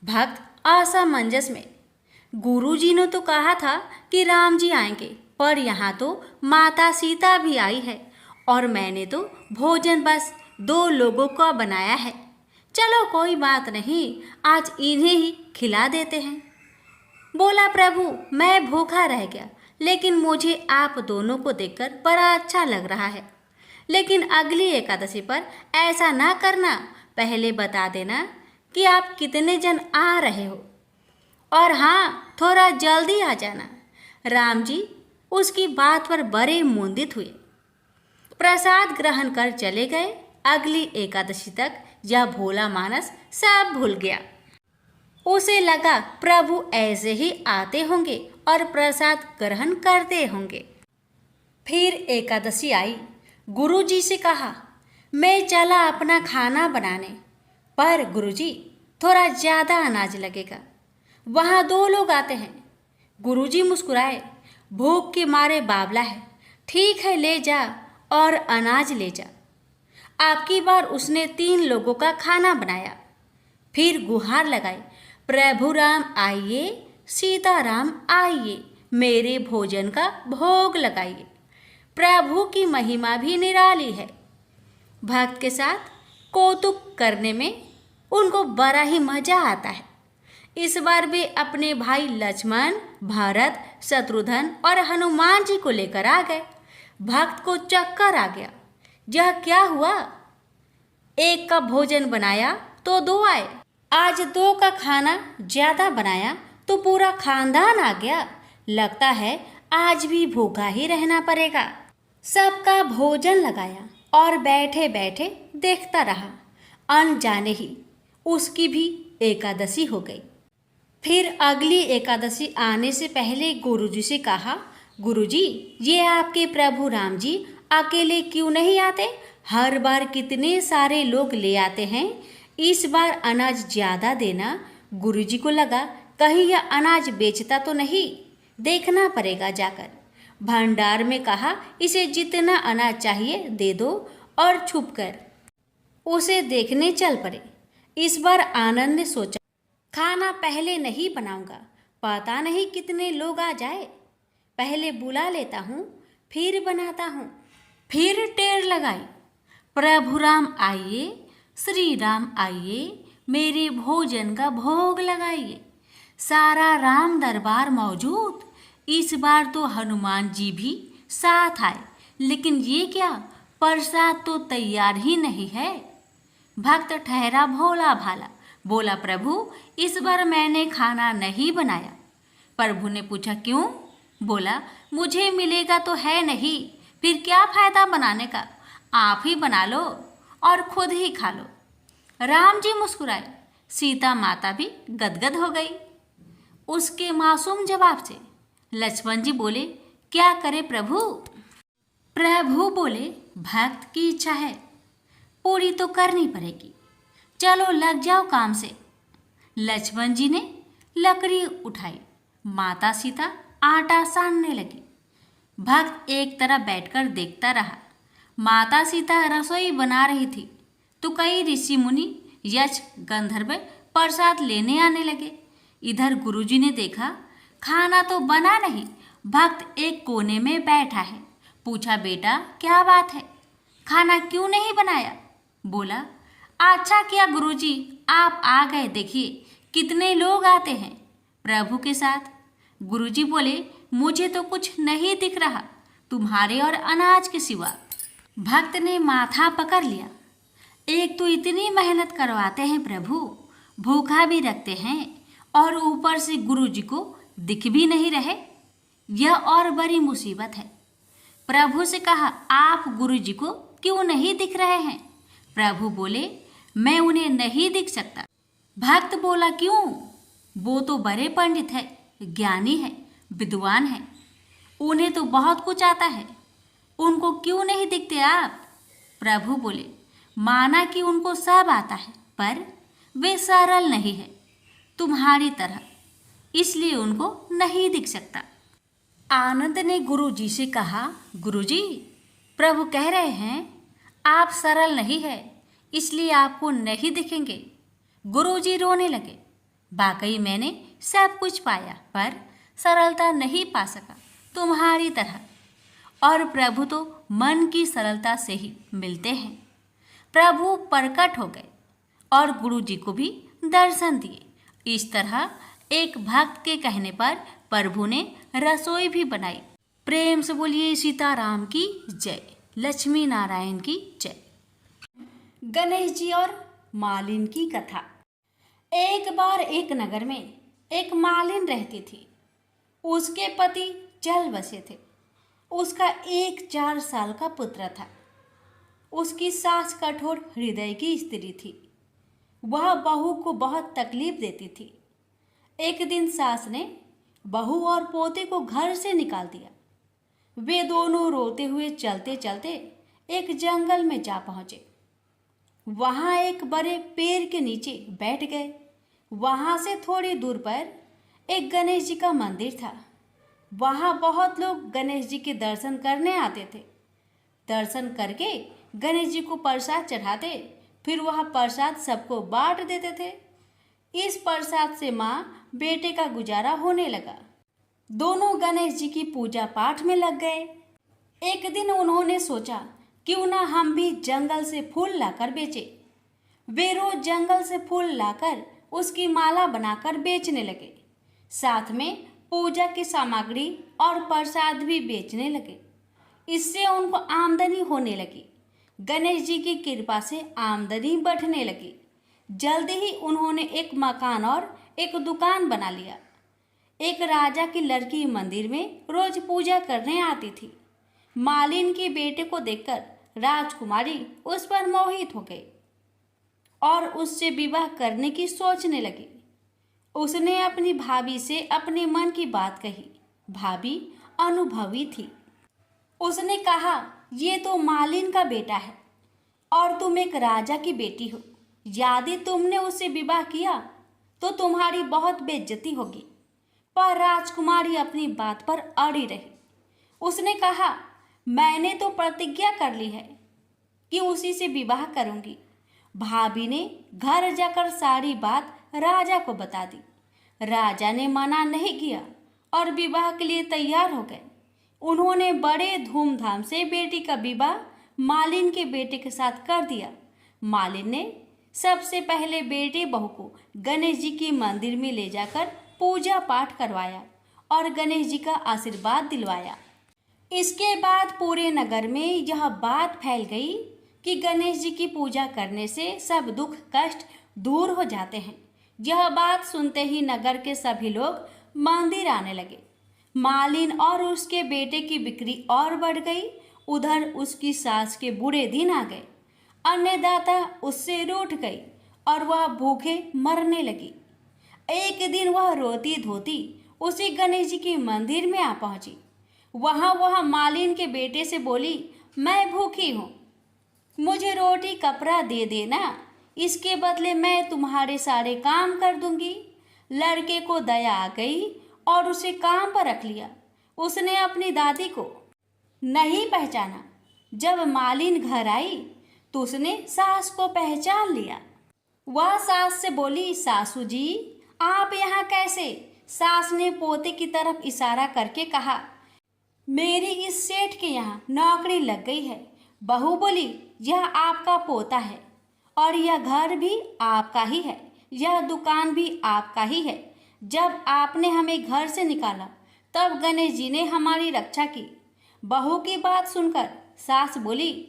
भक्त असमंजस में, गुरुजी ने तो कहा था कि राम जी आएंगे, पर यहाँ तो माता सीता भी आई है और मैंने तो भोजन बस 2 लोगों का बनाया है। चलो कोई बात नहीं, आज इन्हें ही खिला देते हैं। बोला प्रभु, मैं भूखा रह गया, लेकिन मुझे आप दोनों को देखकर बड़ा अच्छा लग रहा है। लेकिन अगली एकादशी पर ऐसा ना करना, पहले बता देना कि आप कितने जन आ रहे हो, और हाँ, थोड़ा जल्दी आ जाना। राम जी उसकी बात पर बड़े मुंदित हुए, प्रसाद ग्रहण कर चले गए। अगली एकादशी तक यह भोला मानस सब भूल गया। उसे लगा प्रभु ऐसे ही आते होंगे और प्रसाद ग्रहण करते होंगे। फिर एकादशी आई। गुरुजी से कहा, मैं चला अपना खाना बनाने, पर गुरुजी थोड़ा ज़्यादा अनाज लगेगा, वहाँ 2 लोग आते हैं। गुरुजी मुस्कुराए, भूख के मारे बावला है, ठीक है ले जा और अनाज ले जा। आपकी बार उसने 3 लोगों का खाना बनाया। फिर गुहार लगाई, प्रभु राम आइए, सीता राम आइए, मेरे भोजन का भोग लगाइए। प्रभु की महिमा भी निराली है। भक्त के साथ कौतुक करने में उनको बड़ा ही मजा आता है। इस बार वे अपने भाई लक्ष्मण, भरत, शत्रुघ्न और हनुमान जी को लेकर आ गए। भक्त को चक्कर आ गया। यह क्या हुआ? 1 का भोजन बनाया तो 2 आए, आज 2 का खाना ज्यादा बनाया तो पूरा खानदान आ गया। लगता है आज भी भूखा ही रहना पड़ेगा। सबका भोजन लगाया और बैठे बैठे देखता रहा। अनजाने ही उसकी भी एकादशी हो गई। फिर अगली एकादशी आने से पहले गुरुजी से कहा, गुरुजी, ये आपके प्रभु राम जी अकेले क्यों नहीं आते? हर बार कितने सारे लोग ले आते हैं, इस बार अनाज ज़्यादा देना। गुरुजी को लगा कहीं यह अनाज बेचता तो नहीं, देखना पड़ेगा जाकर। भंडार में कहा, इसे जितना अनाज चाहिए दे दो, और छुपकर उसे देखने चल पड़े। इस बार आनंद ने सोचा, खाना पहले नहीं बनाऊंगा, पता नहीं कितने लोग आ जाए, पहले बुला लेता हूँ फिर बनाता हूँ। फिर टेर लगाई, प्रभु राम आइए, श्री राम आइए, मेरे भोजन का भोग लगाइए। सारा राम दरबार मौजूद। इस बार तो हनुमान जी भी साथ आए, लेकिन ये क्या, प्रसाद तो तैयार ही नहीं है। भक्त ठहरा भोला भाला, बोला, प्रभु इस बार मैंने खाना नहीं बनाया। प्रभु ने पूछा, क्यों? बोला, मुझे मिलेगा तो है नहीं, फिर क्या फायदा बनाने का, आप ही बना लो और खुद ही खा लो। राम जी मुस्कुराए, सीता माता भी गदगद हो गई उसके मासूम जवाब से। लक्ष्मण जी बोले, क्या करे प्रभु? प्रभु बोले, भक्त की इच्छा है, पूरी तो करनी पड़ेगी, चलो लग जाओ काम से। लक्ष्मण जी ने लकड़ी उठाई, माता सीता आटा सानने लगी। भक्त एक तरफ बैठकर देखता रहा। माता सीता रसोई बना रही थी तो कई ऋषि मुनि, यक्ष, गंधर्व प्रसाद लेने आने लगे। इधर गुरुजी ने देखा खाना तो बना नहीं, भक्त एक कोने में बैठा है। पूछा, बेटा क्या बात है, खाना क्यों नहीं बनाया? बोला, अच्छा किया गुरुजी आप आ गए, देखिए कितने लोग आते हैं प्रभु के साथ। गुरुजी बोले, मुझे तो कुछ नहीं दिख रहा तुम्हारे और अनाज के सिवा। भक्त ने माथा पकड़ लिया, एक तो इतनी मेहनत करवाते हैं प्रभु, भूखा भी रखते हैं और ऊपर से गुरुजी को दिख भी नहीं रहे, यह और बड़ी मुसीबत है। प्रभु से कहा, आप गुरुजी को क्यों नहीं दिख रहे हैं? प्रभु बोले, मैं उन्हें नहीं दिख सकता। भक्त बोला, क्यों? वो तो बड़े पंडित है, ज्ञानी है, विद्वान है, उन्हें तो बहुत कुछ आता है, उनको क्यों नहीं दिखते आप? प्रभु बोले, माना कि उनको सब आता है, पर वे सरल नहीं है तुम्हारी तरह, इसलिए उनको नहीं दिख सकता। आनंद ने गुरुजी से कहा, गुरुजी, प्रभु कह रहे हैं आप सरल नहीं है, इसलिए आपको नहीं दिखेंगे। गुरुजी रोने लगे। वाकई मैंने सब कुछ पाया पर सरलता नहीं पा सका तुम्हारी तरह। और प्रभु तो मन की सरलता से ही मिलते हैं। प्रभु प्रकट हो गए और गुरुजी को भी दर्शन दिए। इस तरह एक भक्त के कहने पर प्रभु ने रसोई भी बनाई। प्रेम से बोलिए सीताराम की जय, लक्ष्मी नारायण की जय। गणेश जी और मालिन की कथा। एक बार एक नगर में एक मालिन रहती थी। उसके पति चल बसे थे। उसका एक 4 साल का पुत्र था। उसकी सास कठोर हृदय की स्त्री थी। वह बहू को बहुत तकलीफ देती थी। एक दिन सास ने बहू और पोते को घर से निकाल दिया। वे दोनों रोते हुए चलते चलते एक जंगल में जा पहुंचे। वहां एक बड़े पेड़ के नीचे बैठ गए। वहां से थोड़ी दूर पर एक गणेश जी का मंदिर था। वहां बहुत लोग गणेश जी के दर्शन करने आते थे। दर्शन करके गणेश जी को प्रसाद चढ़ाते, फिर वह प्रसाद सबको बांट देते थे। इस प्रसाद से माँ बेटे का गुजारा होने लगा। दोनों गणेश जी की पूजा पाठ में लग गए। एक दिन उन्होंने सोचा क्यों ना हम भी जंगल से फूल लाकर बेचें। वे रोज जंगल से फूल लाकर उसकी माला बनाकर बेचने लगे। साथ में पूजा की सामग्री और प्रसाद भी बेचने लगे। इससे उनको आमदनी होने लगी। गणेश जी की कृपा से आमदनी बढ़ने लगी। जल्दी ही उन्होंने एक मकान और एक दुकान बना लिया। एक राजा की लड़की मंदिर में रोज पूजा करने आती थी। मालिन के बेटे को देखकर राजकुमारी उस पर मोहित हो गई और उससे विवाह करने की सोचने लगी। उसने अपनी भाभी से अपने मन की बात कही। भाभी अनुभवी थी। उसने कहा, ये तो मालिन का बेटा है और तुम एक राजा की बेटी हो। यदि तुमने उससे विवाह किया तो तुम्हारी बहुत बेइज्जती होगी। पर राजकुमारी अपनी बात पर अड़ी रही। उसने कहा, मैंने तो प्रतिज्ञा कर ली है कि उसी से विवाह करूंगी। भाभी ने घर जाकर सारी बात राजा को बता दी। राजा ने मना नहीं किया और विवाह के लिए तैयार हो गए। उन्होंने बड़े धूमधाम से बेटी का विवाह मालिन के बेटे के साथ कर दिया। मालिन ने सबसे पहले बेटे बहू को गणेश जी की मंदिर में ले जाकर पूजा पाठ करवाया और गणेश जी का आशीर्वाद दिलवाया। इसके बाद पूरे नगर में यह बात फैल गई कि गणेश जी की पूजा करने से सब दुख कष्ट दूर हो जाते हैं। यह बात सुनते ही नगर के सभी लोग मंदिर आने लगे। मालिन और उसके बेटे की बिक्री और बढ़ गई। उधर उसकी सास के बुरे दिन आ गए। अन्नदाता उससे रूठ गई और वह भूखे मरने लगी। एक दिन वह रोती धोती उसी गणेश जी के मंदिर में आ पहुंची। वह मालिन के बेटे से बोली, मैं भूखी हूँ, मुझे रोटी कपड़ा दे देना, इसके बदले मैं तुम्हारे सारे काम कर दूंगी। लड़के को दया आ गई और उसे काम पर रख लिया। उसने अपनी दादी को नहीं पहचाना। जब मालिन घर आई तो उसने सास को पहचान लिया। वह सास से बोली, सासू जी आप यहाँ कैसे? सास ने पोते की तरफ इशारा करके कहा, मेरी इस सेठ के यहाँ नौकरी लग गई है। बहू बोली, यह आपका पोता है और यह घर भी आपका ही है, यह दुकान भी आपका ही है। जब आपने हमें घर से निकाला तब गणेश जी ने हमारी रक्षा की। बहू की बात सुनकर सास बोली,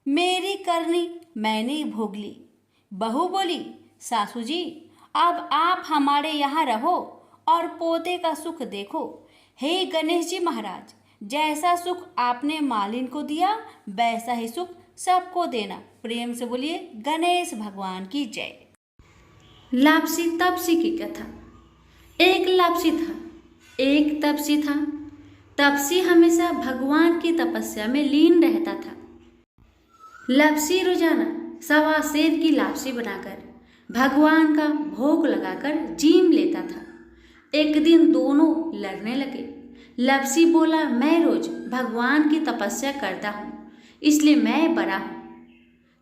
मेरी करनी मैंने भोग ली। बहू बोली, सासू जी अब आप हमारे यहाँ रहो और पोते का सुख देखो। हे गणेश जी महाराज, जैसा सुख आपने मालिन को दिया वैसा ही सुख सबको देना। प्रेम से बोलिए गणेश भगवान की जय। लापसी तपसी की कथा। एक लापसी था, एक तपसी था। तपसी हमेशा भगवान की तपस्या में लीन रहता था। लापसी रोजाना 1.25 सेर की लापसी बनाकर भगवान का भोग लगाकर जीम लेता था। एक दिन दोनों लड़ने लगे। लप्सी बोला, मैं रोज भगवान की तपस्या करता हूँ, इसलिए मैं बड़ा हूँ।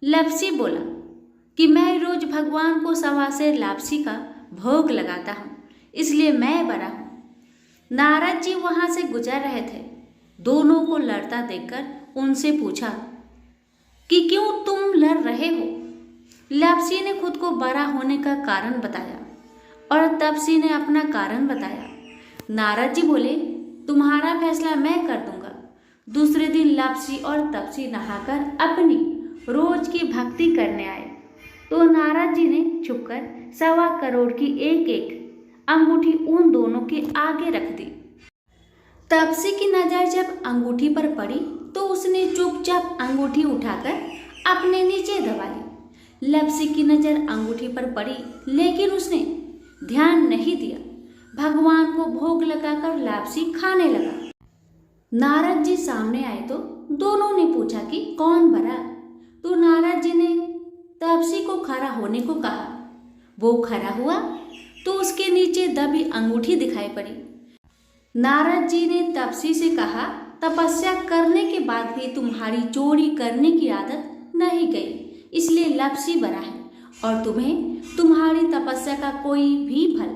लप्सी बोला कि मैं रोज भगवान को सवा सेर लापसी का भोग लगाता हूँ, इसलिए मैं बड़ा हूँ। नारद जी वहां से गुजर रहे थे। दोनों को लड़ता देखकर उनसे पूछा कि क्यों तुम लड़ रहे हो। लप्सी ने खुद को बड़ा होने का कारण बताया और तपसी ने अपना कारण बताया। नारद जी बोले, तुम्हारा फैसला मैं कर दूंगा। दूसरे दिन लप्सी और तपसी नहाकर अपनी रोज की भक्ति करने आए तो नारद जी ने छुपकर 1.25 करोड़ की एक एक अंगूठी उन दोनों के आगे रख दी। तपसी की नजर जब अंगूठी पर पड़ी तो उसने चुपचाप अंगूठी उठाकर अपने नीचे दबा ली। लप्सी की नजर अंगूठी पर पड़ी लेकिन उसने ध्यान नहीं दिया। भगवान को भोग लगाकर लापसी खाने लगा। नारद जी सामने आए तो दोनों ने पूछा कि कौन बड़ा। तो नारद जी ने तपसी को खड़ा होने को कहा। वो खड़ा हुआ तो उसके नीचे दबी अंगूठी दिखाई पड़ी। नारद जी ने तपसी से कहा, तपस्या करने के बाद भी तुम्हारी चोरी करने की आदत नहीं गई, इसलिए लप्सी बड़ा है और तुम्हें तुम्हारी तपस्या का कोई भी फल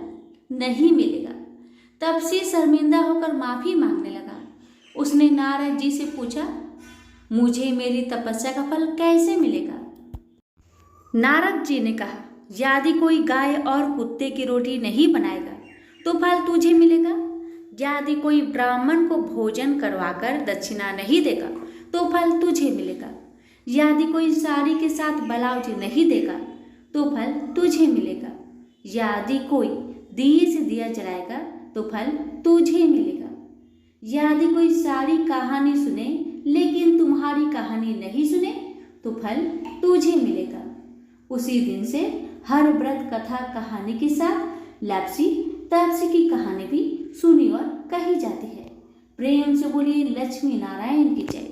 नहीं मिलेगा। तपसी शर्मिंदा होकर माफी मांगने लगा। उसने नारद जी से पूछा, मुझे मेरी तपस्या का फल कैसे मिलेगा। नारद जी ने कहा, यदि कोई गाय और कुत्ते की रोटी नहीं बनाएगा तो फल तुझे मिलेगा। यदि कोई ब्राह्मण को भोजन करवाकर दक्षिणा नहीं देगा तो फल तुझे मिलेगा। यदि कोई साड़ी के साथ ब्लाउज नहीं देगा तो फल तुझे मिलेगा। यदि कोई दिए से दिया जलाएगा तो फल तुझे मिलेगा। यदि कोई सारी कहानी सुने लेकिन तुम्हारी कहानी नहीं सुने तो फल तुझे मिलेगा। उसी दिन से हर व्रत कथा कहानी के साथ लप्सी तपसी की कहानी भी सुनी और कही जाती है। प्रेम से बोलिए लक्ष्मी नारायण की जय।